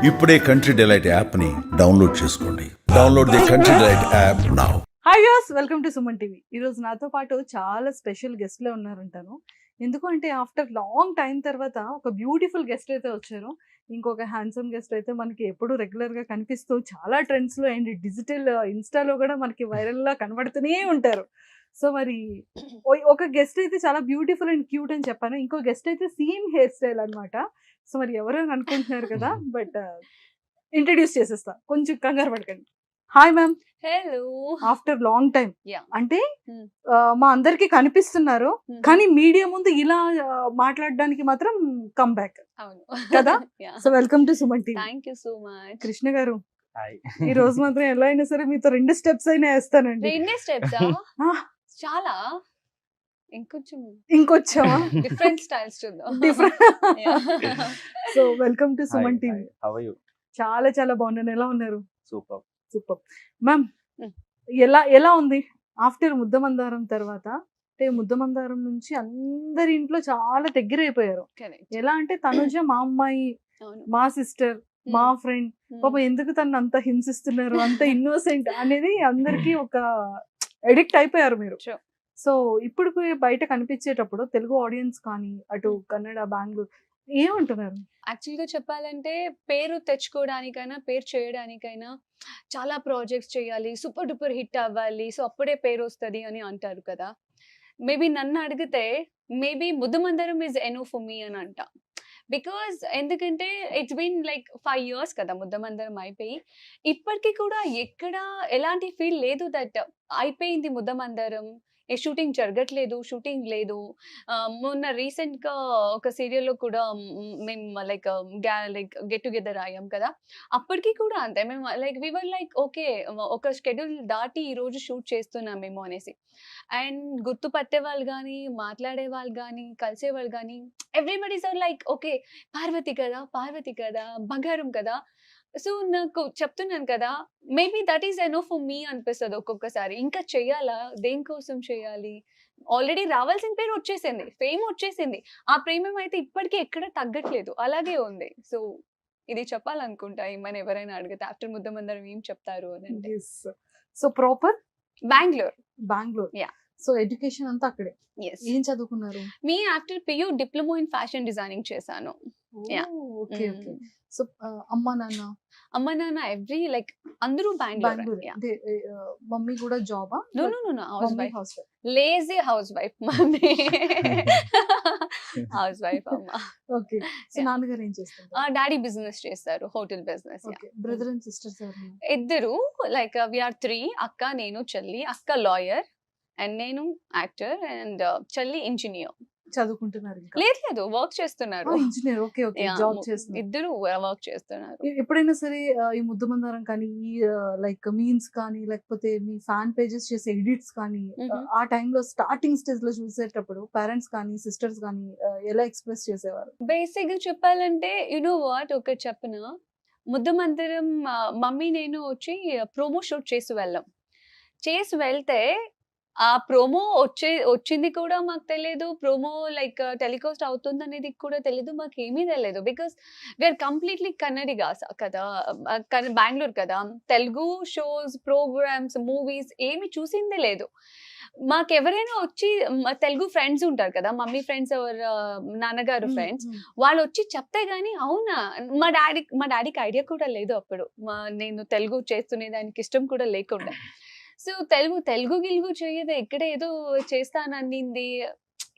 ఇప్పుడే country delight యాప్ని download చేసుకోండి. Download the country delight app now. Hi viewers, welcome to Suman TV. ఈరోజు నాతో పాటు చాలా స్పెషల్ గెస్ట్లే ఉన్నారంటాను. ఎందుకు అంటే ఆఫ్టర్ లాంగ్ టైం తర్వాత ఒక బ్యూటిఫుల్ గెస్ట్ అయితే వచ్చారు. ఇంకొక హ్యాండ్సమ్ గెస్ట్ అయితే మనకి ఎప్పుడు రెగ్యులర్గా కనిపిస్తూ చాలా ట్రెండ్స్లో అండ్ డిజిటల్ ఇన్స్టాలో కూడా మనకి వైరల్లా కనబడుతూనే ఉంటారు. సో మరి ఒక గెస్ట్ అయితే చాలా బ్యూటిఫుల్ అండ్ క్యూట్ అని చెప్పాను. ఇంకో గెస్ట్ అయితే సేమ్ హెయిర్ స్టైల్ అనమాట. సో మరి ఎవరు అని అనుకుంటున్నారు కదా, బట్ ఇంట్రడ్యూస్ చేసేస్తా, కొంచెం కంగారు పడకండి. Hi ma'am. Hello. After long time Yeah. అంటే Hmm. మా అందరికి కనిపిస్తున్నారు, Mhm. కానీ మీడియా ముందు ఇలా మాట్లాడడానికి మాత్రం కమ్ బ్యాక్ అవును కదా? So welcome to Suman TV. Thank you so much. Krishna గారు, హాయ్. ఈ రోజు మాత్రం ఎలా అయినా సరే మీతో 2 స్టెప్స్ అయినా వేస్తానండి. రెండే స్టెప్స్ Ah, చాలా ఇంకొంచెం ఇంకొచ్చావా? డిఫరెంట్ స్టైల్స్ చూద్దాం. Different. Yeah. So welcome to Suman TV. How are you? చాలా చాలా బాగున్నాను. ఎలా ఉన్నారు? సూపర్. Super ma'am. Hmm. ఎలా ఉంది ఆఫ్టర్ ముద్దమందారం తర్వాత? అంటే ముద్దమందారం నుంచి అందరి ఇంట్లో చాలా దగ్గర అయిపోయారు. Correct. ఎలా అంటే తనుజ మా అమ్మాయి, అవును. మా సిస్టర్, మా ఫ్రెండ్, పాపం ఎందుకు తను అంత హింసిస్తున్నారు, అంత ఇన్నోసెంట్ అనేది అందరికి ఒక ఎడిక్ట్ అయిపోయారు మీరు. Sure. సో ఇప్పుడు బయట కనిపించేటప్పుడు తెలుగు ఆడియన్స్ కానీ అటు కన్నడ, బెంగళూరు ఏమంటున్నారు? యాక్చువల్గా చెప్పాలంటే పేరు తెచ్చుకోవడానికైనా పేరు చేయడానికైనా చాలా ప్రాజెక్ట్స్ చేయాలి, సూపర్ డూపర్ హిట్ అవ్వాలి, సో అప్పుడే పేరు వస్తుంది అని అంటారు కదా. మేబీ నన్ను అడిగితే మేబీ ముద్దమందరం ఈజ్ ఎనో ఫర్ మీ అని అంట. బికాజ్ ఎందుకంటే ఇట్స్ బీన్ లైక్ 5 years కదా ముద్దమందరం అయిపోయి. ఇప్పటికీ కూడా ఎక్కడ ఎలాంటి ఫీల్ లేదు దట్ అయిపోయింది ముద్దమందరం, ఏ షూటింగ్ జరగట్లేదు, షూటింగ్ లేదు. మొన్న రీసెంట్గా ఒక సీరియల్లో కూడా మేము లైక్ గెట్ టుగెదర్ అయ్యాం కదా, అప్పటికి కూడా అంతే. మేము లైక్ వీవర్ లైక్ ఓకే, ఒక షెడ్యూల్ దాటి ఈరోజు షూట్ చేస్తున్నాం మేము అనేసి. అండ్ గుర్తుపట్టే వాళ్ళు కానీ, మాట్లాడే వాళ్ళు కానీ, కలిసే వాళ్ళు కానీ, everybody's are like okay Parvati కదా, బంగారం కదా. సో నాకు చెప్తున్నాను కదా, maybe that is enough for me అనిపిస్తుంది ఒక్కొక్కసారి. ఇంకా చెయ్యాలా, దేనికోసం చేయాలి? ఆల్రెడీ రావాల్సిన పేరు వచ్చేసింది, ఫేమ్ వచ్చేసింది, ఆ ప్రేమం అయితే ఇప్పటికీ ఎక్కడ తగ్గట్లేదు, అలాగే ఉంది. సో ఇది చెప్పాలనుకుంటా ఏమైనా ఎవరైనా అడిగితే ఆఫ్టర్ ముద్దమందరం ఏం చెప్తారు అని అంటే. So proper Bengaluru. Bengaluru. Yeah. So education అంతా అక్కడే. ఎస్. ఏం చదువుకున్నారు? మీ after PU diploma in fashion designing చేశాను. Yeah. Okay okay. సో అమ్మా నాన్న అమ్మ నాన్న ఎవ్రీ లైక్ అందరూ బెంగళూరు. బెంగళూరు. అంటే మమ్మీ కూడా జాబా? No housewife. Housewife. Lazy housewife mummy. Housewife అమ్మ. ఓకే. So Yeah. నాన్నగారు ఏం చేస్తారు? డాడీ బిజినెస్ చేస్తారు, hotel business. Okay. Brother and sisters ఎవరు? ఇద్దరు లైక్ వీఆర్ 3, అక్క, నేను, చెల్లి. అక్క లాయర్ అండ్ నేను యాక్టర్ అండ్ చెల్లి ఇంజనీర్. చదువుకుంటున్నారు ఇంకా? లేదు వర్క్ చేస్తున్నారు. Engineer. Okay okay. Yeah, job చేస్తున్నారు. ఇద్దరు వర్క్ చేస్తున్నారు. ఎప్పుడైనా సరే ఈ ముద్దమందారం కానీ, ఈ లైక్ మీమ్స్ కానీ, లేకపోతే మీ ఫ్యాన్ పేజెస్ చేసే ఎడిట్స్ కానీ, ఆ టైంలో స్టార్టింగ్ స్టేజ్ లో చూసేటప్పుడు పేరెంట్స్ కానీ, సిస్టర్స్ కానీ ఎలా ఎక్స్ప్రెస్ చేసేవారు? బేసిక్ గా చెప్పాలంటే యునో వాట్, ఒక చెప్పిన ముద్దమందరం మమ్మీ నేను వచ్చి ప్రోమో షూట్ చేసి వెళ్తే ఆ ప్రోమో వచ్చింది కూడా మాకు తెలియదు, ప్రోమో లైక్ టెలికాస్ట్ అవుతుంది అనేది కూడా తెలియదు, మాకు ఏమీ తెలియదు. బికాస్ వీఆర్ కంప్లీట్లీ కన్నడిగా కదా, బెంగళూరు కదా. తెలుగు షోస్, ప్రోగ్రామ్స్, మూవీస్ ఏమి చూసిందే లేదు. మాకు ఎవరైనా వచ్చి తెలుగు ఫ్రెండ్స్ ఉంటారు కదా, మమ్మీ ఫ్రెండ్స్ ఎవరు, నాన్నగారు ఫ్రెండ్స్, వాళ్ళు వచ్చి చెప్తే గానీ అవునా, మా డాడీకి ఐడియా కూడా లేదు అప్పుడు. నేను తెలుగు చేస్తునే దానికి ఇష్టం కూడా లేకుండా. సో తెలుగు గిలుగు చేయదు, ఇక్కడ ఏదో చేస్తానన్నింది,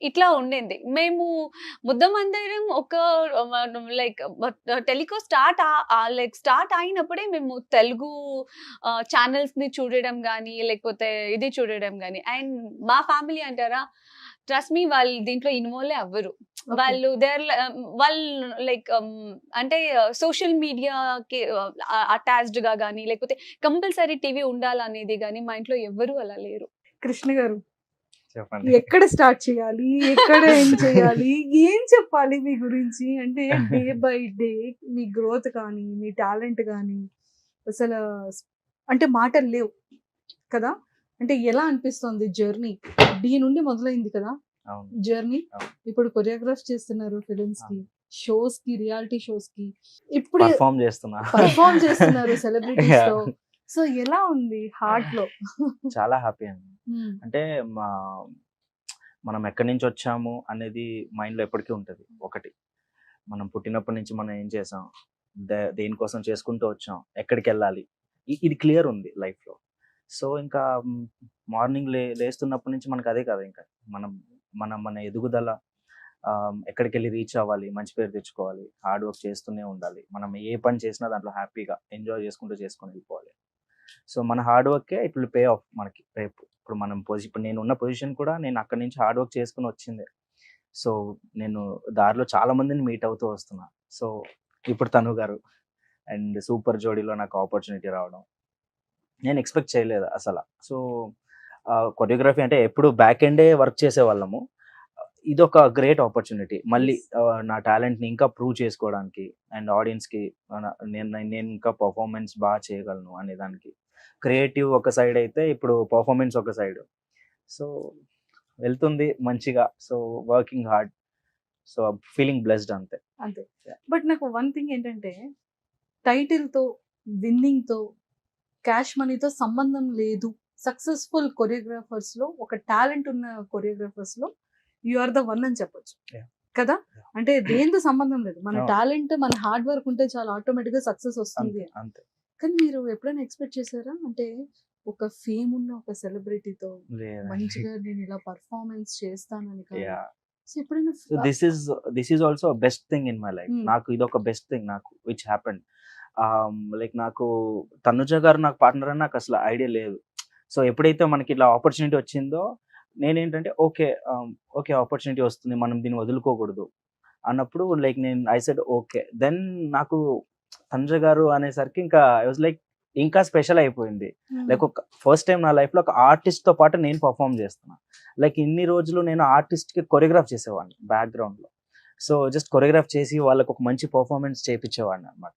ఇట్లా ఉండింది. మేము ముద్దమందరం ఒక లైక్ టెలికాస్ట్ స్టార్ట్ అయినప్పుడే మేము తెలుగు ఛానల్స్ ని చూడడం కానీ, లేకపోతే ఇది చూడడం కానీ. అండ్ మా ఫ్యామిలీ అంటారా, ట్రస్ట్ మీ, వాళ్ళు దీంట్లో ఇన్వాల్వ్ అవ్వరు. వాళ్ళు లైక్ అంటే సోషల్ మీడియాకి అటాచ్డ్ గా కానీ, లేకపోతే కంపల్సరీ టీవీ ఉండాలనేది కానీ మా ఇంట్లో ఎవ్వరూ అలా లేరు. కృష్ణ గారు, చెప్పండి. ఎక్కడ స్టార్ట్ చేయాలి, ఎక్కడ ఏం చేయాలి, ఏం చెప్పాలి మీ గురించి? అంటే day by day me growth కానీ, మీ టాలెంట్ కానీ అసలు అంటే మాటలు లేవు కదా. అంటే ఎలా అనిపిస్తుంది జర్నీ? డి నుండి మొదలైంది కదా అవును. జర్నీ. అవును. ఇప్పుడు కొరియోగ్రాఫ్ చేస్తున్నారు ఫిలిమ్స్ కి, షోస్ కి, రియాలిటీ షోస్ కి ఇప్పుడు పర్ఫామ్ చేస్తున్నా. పర్ఫామ్ చేస్తున్నారు సెలబ్రిటీస్ తో. సో ఎలా ఉంది హార్ట్ లో? చాలా హ్యాపీ అండి. అంటే మనం ఎక్కడి నుంచి వచ్చాము అనేది మైండ్లో ఎప్పటికీ ఉంటుంది. ఒకటి, మనం పుట్టినప్పటి నుంచి మనం ఏం చేసాం, దేనికోసం చేసుకుంటూ వచ్చాం, ఎక్కడికి వెళ్ళాలి, ఇది క్లియర్ ఉంది లైఫ్లో. సో ఇంకా మార్నింగ్ లేస్తున్నప్పటి నుంచి మనకు అదే కదా, ఇంకా మన ఎదుగుదల, ఎక్కడికి వెళ్ళి రీచ్ అవ్వాలి, మంచి పేరు తెచ్చుకోవాలి, హార్డ్ వర్క్ చేస్తూనే ఉండాలి. మనం ఏ పని చేసినా దాంట్లో హ్యాపీగా ఎంజాయ్ చేసుకుంటూ వెళ్ళిపోవాలి. సో మన హార్డ్ వర్కే ఇట్ విల్ పే ఆఫ్ మనకి రేపు. ఇప్పుడు నేను ఉన్న పొజిషన్ కూడా నేను అక్కడి నుంచి హార్డ్ వర్క్ చేసుకుని వచ్చిందే. సో నేను దారిలో చాలా మందిని మీట్ అవుతూ వస్తున్నా. సో ఇప్పుడు తను గారు అండ్ సూపర్ జోడీలో నాకు ఆపర్చునిటీ రావడం నేను ఎక్స్పెక్ట్ చేయలేదు అసలు. సో కొరియోగ్రఫీ అంటే ఎప్పుడు బ్యాక్ ఎండే వర్క్ చేసేవాళ్ళము. ఇది ఒక గ్రేట్ ఆపర్చునిటీ మళ్ళీ నా టాలెంట్ని ఇంకా ప్రూవ్ చేసుకోవడానికి అండ్ ఆడియన్స్కి నేను ఇంకా పర్ఫార్మెన్స్ బాగా చేయగలను అనే దానికి. క్రియేటివ్ ఒక సైడ్ అయితే ఇప్పుడు పర్ఫార్మెన్స్ ఒక సైడ్. సో వెళ్తుంది మంచిగా. So working hard. So feeling blessed అంతే. బట్ నాకు వన్ థింగ్ ఏంటంటే, టైటిల్తో, విన్నింగ్తో, క్యాష్ మనీతో సంబంధం లేదు. సక్సెస్ఫుల్ కొరియోగ్రాఫర్స్లో, ఒక టాలెంట్ ఉన్న కొరియోగ్రాఫర్స్లో యు ఆర్ ద వన్ అని చెప్పొచ్చు కదా. అంటే దేంతో సంబంధం లేదు, మన టాలెంట్, మన హార్డ్ వర్క్ ఉంటే చాలా ఆటోమేటిక్గా సక్సెస్ వస్తుంది అంతే. కానీ మీరు ఎప్పుడైనా ఎక్స్పెక్ట్ చేశారా, అంటే ఒక ఫేమ్ ఉన్న ఒక సెలబ్రిటీతో మంచిగా నేను ఇలా పర్ఫార్మెన్స్ చేస్తానని? This is also best thing in my life. నాకు ఇది ఒక బెస్ట్ థింగ్ నాకు విచ్ హ్యాపెండ్. లైక్ నాకు తనుజ గారు నాకు పార్ట్నర్ అని నాకు అసలు ఐడియా లేదు. సో ఎప్పుడైతే మనకి ఇట్లా ఆపర్చునిటీ వచ్చిందో నేనేంటంటే ఓకే ఆపర్చునిటీ వస్తుంది, మనం దీన్ని వదులుకోకూడదు అన్నప్పుడు like I said okay. Then నాకు తనుజ గారు అనేసరికి ఇంకా ఐ వాజ్ లైక్ ఇంకా స్పెషల్ అయిపోయింది. లైక్ ఒక ఫస్ట్ టైం నా లైఫ్లో ఒక ఆర్టిస్ట్తో పాటు నేను పర్ఫామ్ చేస్తున్నా. లైక్ ఇన్ని రోజులు నేను ఆర్టిస్ట్కి కొరియోగ్రాఫ్ చేసేవాడిని బ్యాక్గ్రౌండ్లో. సో జస్ట్ కొరియోగ్రాఫ్ చేసి వాళ్ళకి ఒక మంచి పర్ఫార్మెన్స్ చేయించేవాడిని అనమాట.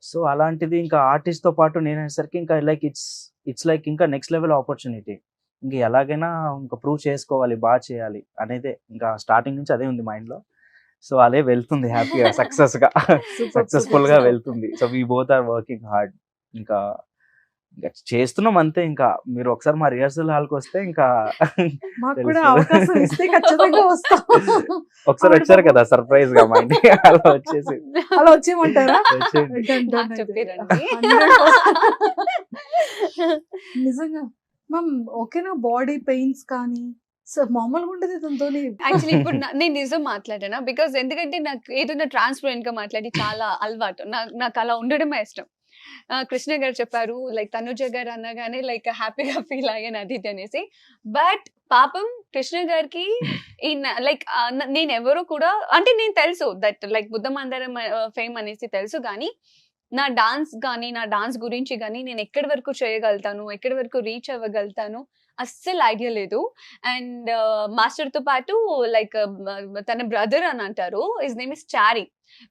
సో అలాంటిది ఇంకా ఆర్టిస్ట్తో పాటు నేను అనేసరికి ఇంకా లైక్ ఇట్స్ లైక్ ఇంకా నెక్స్ట్ లెవెల్ ఆపర్చునిటీ. ఇంకా ఎలాగైనా ఇంకా ప్రూవ్ చేసుకోవాలి, బాగా చేయాలి అనేది ఇంకా స్టార్టింగ్ నుంచి అదే ఉంది మైండ్లో. సో అదే వెళ్తుంది హ్యాపీగా, సక్సెస్ఫుల్గా వెళ్తుంది. So we both are working hard. ఇంకా చేస్తున్నాం అంతే. ఇంకా మీరు ఒకసారి మా రిహర్సల్ హాల్కి వస్తే ఇంకా ఒకసారి వచ్చారు కదా సర్ప్రైజ్ గా మా ఇంటికి, అలా వచ్చేయమంటారా? నిజంగా మ్యామ్ ఓకేనా? బాడీ పెయిన్స్ కానీ మామూలుగా ఉండదు దాంతో. యాక్చువల్లీ ఇప్పుడు నేను నిజం మాట్లాడానా, బికాస్ ఎందుకంటే నాకు ఏదైనా ట్రాన్స్పరెంట్ గా మాట్లాడి చాలా అలవాటు. నాకు అలా ఉండడమే ఇష్టం. కృష్ణ గారు చెప్పారు లైక్ తనుజ గారు అనగానే లైక్ హ్యాపీగా ఫీల్ అయ్యాను అది అనేసి. బట్ పాపం కృష్ణ గారికి లైక్ నేను ఎవరో కూడా అంటే నేను తెలుసు దట్ లైక్ బుద్ధమందరం ఫేమ్ అనేసి తెలుసు, కానీ నా డాన్స్ గురించి కానీ నేను ఎక్కడి వరకు చేయగలుగుతాను, ఎక్కడి వరకు రీచ్ అవ్వగలుగుతాను అస్సలు ఐడియా లేదు. అండ్ మాస్టర్ తో పాటు లైక్ తన బ్రదర్ అని అంటారు, హిస్ నేమ్ ఇస్ చారీ.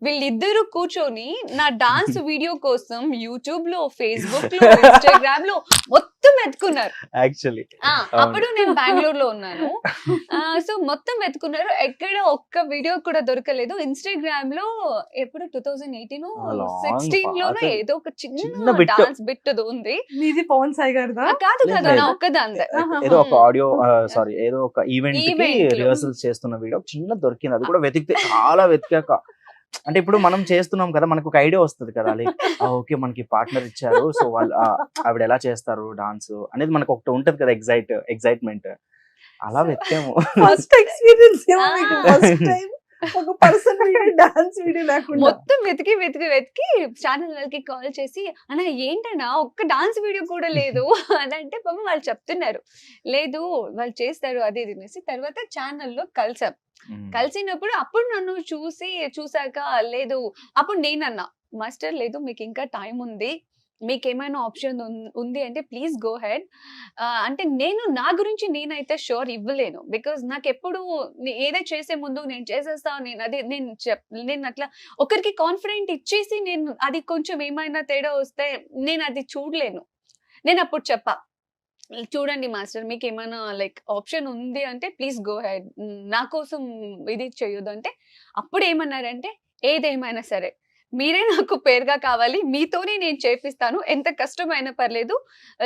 వీళ్ళిద్దరూ కూర్చొని నా డాన్స్ వీడియో కోసం యూట్యూబ్ లో, ఫేస్బుక్ లో, ఇన్స్టాగ్రామ్ లో మొత్తం వెతుకున్నారు. యాక్చువల్లీ అప్పుడు నేను బెంగళూరు లో ఉన్నాను. సో మొత్తం వెతుకున్నారు, ఎక్కడ ఒక్క వీడియో కూడా దొరకలేదు. ఇన్స్టాగ్రామ్ లో ఎప్పుడు 2018 16 లోనో ఏదో ఒక చిన్న డాన్స్ బిట్ ఉంది. మీది పవన్ సాయి గారు కాదు నా ఒక్కదాందే. ఏదో ఒక ఆడియో సారీ ఏదో ఒక ఈవెంట్ కి రిహర్సల్స్ చేస్తున్న వీడియో చిన్న దొరికింది. అది కూడా వెతికితే చాలా వెతికాక, అంటే ఇప్పుడు మనం చేస్తున్నాం కదా, మనకు ఒక ఐడియా వస్తుంది కదా, లైక్ ఓకే మనకి పార్ట్నర్ ఇచ్చారు, సో వాళ్ళు ఆవిడ ఎలా చేస్తారు డాన్స్ అనేది మనకు ఒకటి ఉంటది కదా, ఎగ్జైట్మెంట్. అలా వెతికాము. ఫస్ట్ ఎక్స్పీరియన్స్ ఒక పర్సన్ డాన్స్ వీడియో లేకుండా మొత్తం వెతికి ఛానల్ వాళ్ళకి కాల్ చేసి అన్న ఏంటన్నా ఒక్క డాన్స్ వీడియో కూడా లేదు అదంటే పాపం వాళ్ళు చెప్తున్నారు లేదు వాళ్ళు చేస్తారు అది అనేసి. తర్వాత ఛానల్లో కలిసినప్పుడు అప్పుడు నన్ను చూసాక లేదు, అప్పుడు నేనన్నా మాస్టర్ లేదు మీకు ఇంకా టైం ఉంది, మీకు ఏమైనా ఆప్షన్ ఉంది అంటే ప్లీజ్ గో హెడ్. అంటే నేను నా గురించి నేనైతే షూర్ ఇవ్వలేను, బికాజ్ నాకు ఎప్పుడు ఏదో చేసే ముందు నేను చేసేస్తాను, నేను అట్లా ఒకరికి కాన్ఫిడెంట్ ఇచ్చేసి నేను అది కొంచెం ఏమైనా తేడా వస్తే నేను అది చూడలేను. నేను అప్పుడు చెప్పా చూడండి మాస్టర్, మీకు ఏమైనా లైక్ ఆప్షన్ ఉంది అంటే ప్లీజ్ గో హెడ్, నా కోసం ఇది చేయొద్దు అంటే, అప్పుడు ఏమన్నారంటే ఏదేమైనా సరే మీరే నాకు పేరుగా కావాలి, మీతోనే నేను చేపిస్తాను, ఎంత కష్టమైనా పర్లేదు,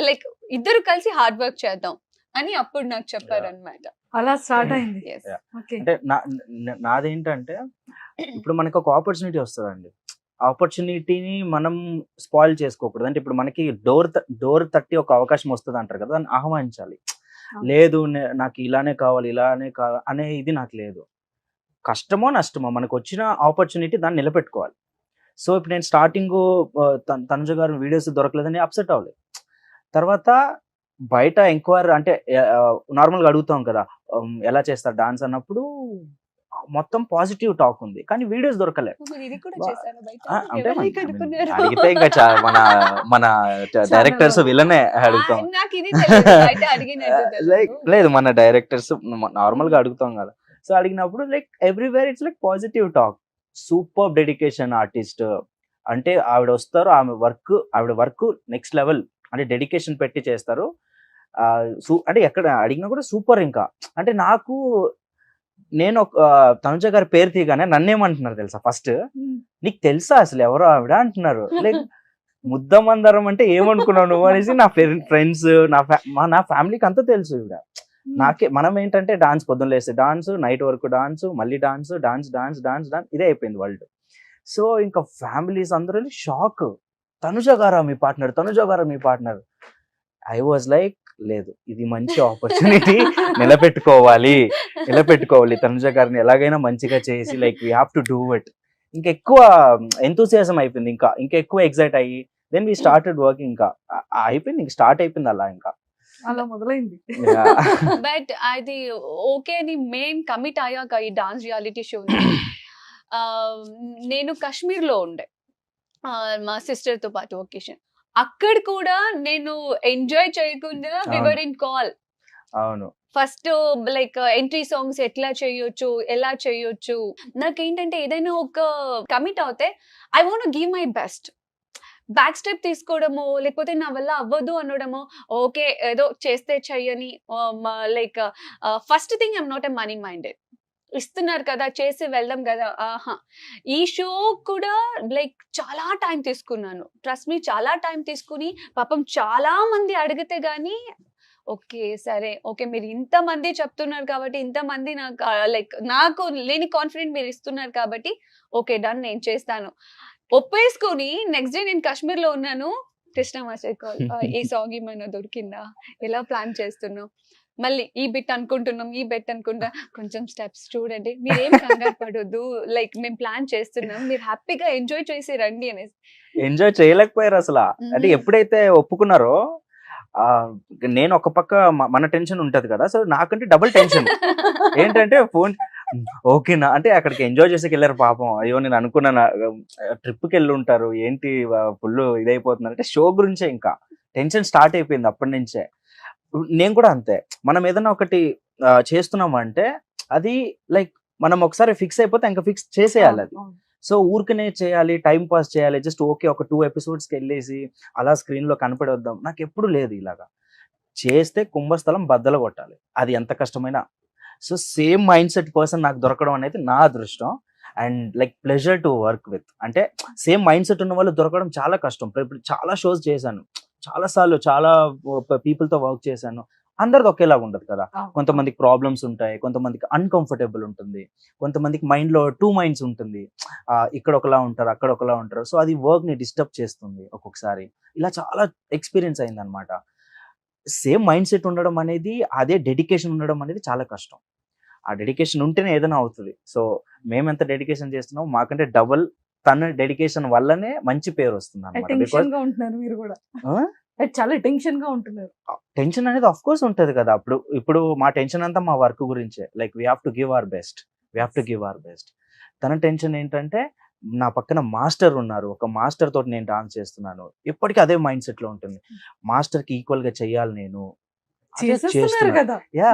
లైక్ ఇద్దరు కలిసి హార్డ్ వర్క్ చేద్దాం అని అప్పుడు నాకు చెప్పారనమాట. అలా స్టార్ట్ అయింది. Yes. ఓకే. అంటే నాదేంటంటే ఇప్పుడు మనకు ఒక ఆపర్చునిటీ వస్తుందండి, ఆపర్చునిటీని మనం స్పాయిల్ చేసుకోకూడదు. అంటే ఇప్పుడు మనకి డోర్ తట్టి ఒక అవకాశం వస్తుంది అంటారు కదా, దాన్ని ఆహ్వానించాలి. లేదు నాకు ఇలానే కావాలి అనే ఇది నాకు లేదు. కష్టమో నష్టమో మనకు వచ్చిన ఆపర్చునిటీ దాన్ని నిలబెట్టుకోవాలి. సో ఇప్పుడు నేను స్టార్టింగ్ తనుజ గారు వీడియోస్ దొరకలేదని అప్సెట్ అవ్వలేదు. తర్వాత బయట ఎంక్వైరీ అంటే నార్మల్గా అడుగుతాం కదా, ఎలా చేస్తారు డాన్స్ అన్నప్పుడు మొత్తం పాజిటివ్ టాక్ ఉంది, కానీ వీడియోస్ దొరకలే. ఇది కూడా వా- చేశారా బయట? అంటే ఎవరిని కనుక్కున్నారు? అడిగితే ఇంకా మన డైరెక్టర్స్ వీళ్ళనే అడుగుతాం. నాకు ఇది తెలియదు, బయట అడిగినట్టు లైక్ తెలుసు. లేదు, మన డైరెక్టర్స్ నార్మల్ గా అడుగుతాం కదా. సో అడిగినప్పుడు like everywhere it's like positive talk. Super dedication artist అంటే ఆవిడ వస్తారు, ఆవిడ వర్క్ నెక్స్ట్ లెవెల్, అంటే డెడికేషన్ పెట్టి చేస్తారు. అంటే ఎక్కడ అడిగినా కూడా సూపర్. ఇంకా అంటే నేను తనుజ గారి పేరు తీయగానే నన్నేమంటున్నారు తెలుసా, ఫస్ట్ నీకు తెలుసా అసలు ఎవరో ఆవిడ అంటున్నారు. లైక్ ముద్దమందరం అంటే ఏమనుకున్నావు నువ్వు అనేసి నా ఫ్రెండ్స్, నా ఫ్యామిలీకి అంతా తెలుసు ఈవిడ. మనం ఏంటంటే డాన్స్ పొద్దున్న లేస్తే డాన్స్, నైట్ వరకు డాన్స్, మళ్ళీ dance dance dance dance dance ఇదే అయిపోయింది వరల్డ్. సో ఇంకా ఫ్యామిలీస్ అందరూ షాక్, తనుజ గారా మీ పార్ట్నర్. ఐ వాజ్ లైక్ లేదు, ఇది మంచి ఆపర్చునిటీ, నిలబెట్టుకోవాలి తనుజ గారిని ఎలాగైనా మంచిగా చేసి like we have to do it. ఇంకా ఎక్కువ ఎంతూసియాజం అయిపోయింది, ఇంకా ఎక్కువ ఎక్సైట్ అయ్యి దెన్ వీ స్టార్టెడ్ వర్కింగ్. ఇంకా అయిపోయింది, ఇంకా స్టార్ట్ అయిపోయింది అలా. ఇంకా అలా మొదలైంది. బట్ అది ఓకే అని మెయిన్ కమిట్ అయ్యాక ఈ డాన్స్ రియాలిటీ షో నేను కాశ్మీర్లో ఉండే మా సిస్టర్ తో పాటు ఒకేషన్. అక్కడ కూడా నేను ఎంజాయ్ చేయకుండా వివర్ ఇన్ కాల్. అవును, ఫస్ట్ లైక్ ఎంట్రీ సాంగ్స్ ఎట్లా చేయొచ్చు, ఎలా చేయొచ్చు. నాకేంటంటే ఏదైనా ఒక కమిట్ అవుతే I want give my best. Back step తీసుకోవడము, లేకపోతే నా వల్ల అవ్వదు అనడము, ఓకే ఏదో చేస్తే చెయ్యని. Like first thing I'm not a money minded. ఇస్తున్నారు కదా చేసి వెళ్దాం కదా. ఈ షో కూడా లైక్ చాలా టైం తీసుకున్నాను, ట్రస్ట్ మీ, చాలా టైం తీసుకుని పాపం చాలా మంది అడిగితే గానీ ఓకే సరే ఓకే మీరు ఇంతమంది చెప్తున్నారు కాబట్టి, ఇంతమంది నాకు లేని కాన్ఫిడెంట్ మీరు ఇస్తున్నారు కాబట్టి ఓకే డన్ నేను చేస్తాను ఒప్పేసుకుని. నెక్స్ట్ డే నేను కాశ్మీర్ లో ఉన్నాను, కృష్ణ మాస్టర్ కాల్, ఈ సాంగ్ ఏమైనా దొరికిందా, ఎలా ప్లాన్ చేస్తున్నాం, మళ్ళీ ఈ బిట్ అనుకుంటున్నాం, ఈ బెట్ అనుకుంటా, కొంచెం స్టెప్స్ చూడండి, మీరేం కంగారు పడొద్దు, లైక్ మేము ప్లాన్ చేస్తున్నాం, మీరు హ్యాపీగా ఎంజాయ్ చేసి రండి అనేసి. ఎంజాయ్ చేయలేకపోయారు అసలు. అంటే ఎప్పుడైతే ఒప్పుకున్నారో నేను ఒక పక్క మన టెన్షన్ ఉంటది కదా, సో నాకంటే డబుల్ టెన్షన్. ఏంటంటే ఫోన్ ఓకేనా అంటే అక్కడికి ఎంజాయ్ చేసేకి వెళ్ళారు పాపం. అయ్యో నేను అనుకున్నాను ట్రిప్కి వెళ్ళి ఉంటారు, ఏంటి ఫుల్ ఇదైపోతున్నారు అంటే షో గురించే ఇంకా టెన్షన్ స్టార్ట్ అయిపోయింది అప్పటి నుంచే. నేను కూడా అంతే, మనం ఏదైనా ఒకటి చేస్తున్నాం అంటే అది లైక్ మనం ఒకసారి ఫిక్స్ అయిపోతే ఇంకా ఫిక్స్ చేసేయాలి అది. సో ఊరికనే చేయాలి, టైం పాస్ చేయాలి, జస్ట్ ఓకే ఒక 2 ఎపిసోడ్స్కి వెళ్ళేసి అలా స్క్రీన్లో కనపడొద్దాం, నాకు ఎప్పుడు లేదు. ఇలాగా చేస్తే కుంభస్థలం బద్దలు కొట్టాలి, అది ఎంత కష్టమైనా. So same mind set person నాకు దొరకడం అనేది నా అదృష్టం and like pleasure to work with. అంటే సేమ్ మైండ్ సెట్ ఉన్న వాళ్ళు దొరకడం చాలా కష్టం. ఇప్పుడు చాలా షోస్ చేశాను, చాలాసార్లు చాలా పీపుల్తో వర్క్ చేశాను, అందరిది ఒకేలాగా ఉండదు కదా. కొంతమందికి ప్రాబ్లమ్స్ ఉంటాయి, కొంతమందికి అన్కంఫర్టబుల్ ఉంటుంది, కొంతమందికి మైండ్లో 2 మైండ్స్ ఉంటుంది, ఇక్కడ ఒకలా ఉంటారు అక్కడ ఒకలా ఉంటారు. సో అది వర్క్ని డిస్టర్బ్ చేస్తుంది ఒక్కొక్కసారి. ఇలా చాలా ఎక్స్పీరియన్స్ అయింది అనమాట. సేమ్ మైండ్ సెట్ ఉండడం అనేది, అదే డెడికేషన్ ఉండడం అనేది చాలా కష్టం. ఆ డెడికేషన్ ఉంటేనే ఏదైనా అవుతుంది. సో మేము ఎంత డెడికేషన్ చేస్తున్నాం, మాకంటే డబుల్ తన డెడికేషన్ వల్లనే మంచి పేరు వస్తుంది అనమాట. టెన్షన్ గా ఉంటున్నారు మీరు కూడా, చాలా టెన్షన్ గా ఉంటున్నారు. టెన్షన్ అనేది ఆఫ్ కోర్స్ ఉంటది కదా. ఇప్పుడు మా టెన్షన్ అంతా మా వర్క్ గురించే. Like we have to give our best. తన టెన్షన్ ఏంటంటే నా పక్కన మాస్టర్ ఉన్నారు, ఒక మాస్టర్ తోటి నేను డాన్స్ చేస్తున్నాను, ఎప్పటికీ అదే మైండ్ సెట్ లో ఉంటుంది. మాస్టర్ కి ఈక్వల్ గా చెయ్యాలి నేను. చేస్తున్నారు కదా. యా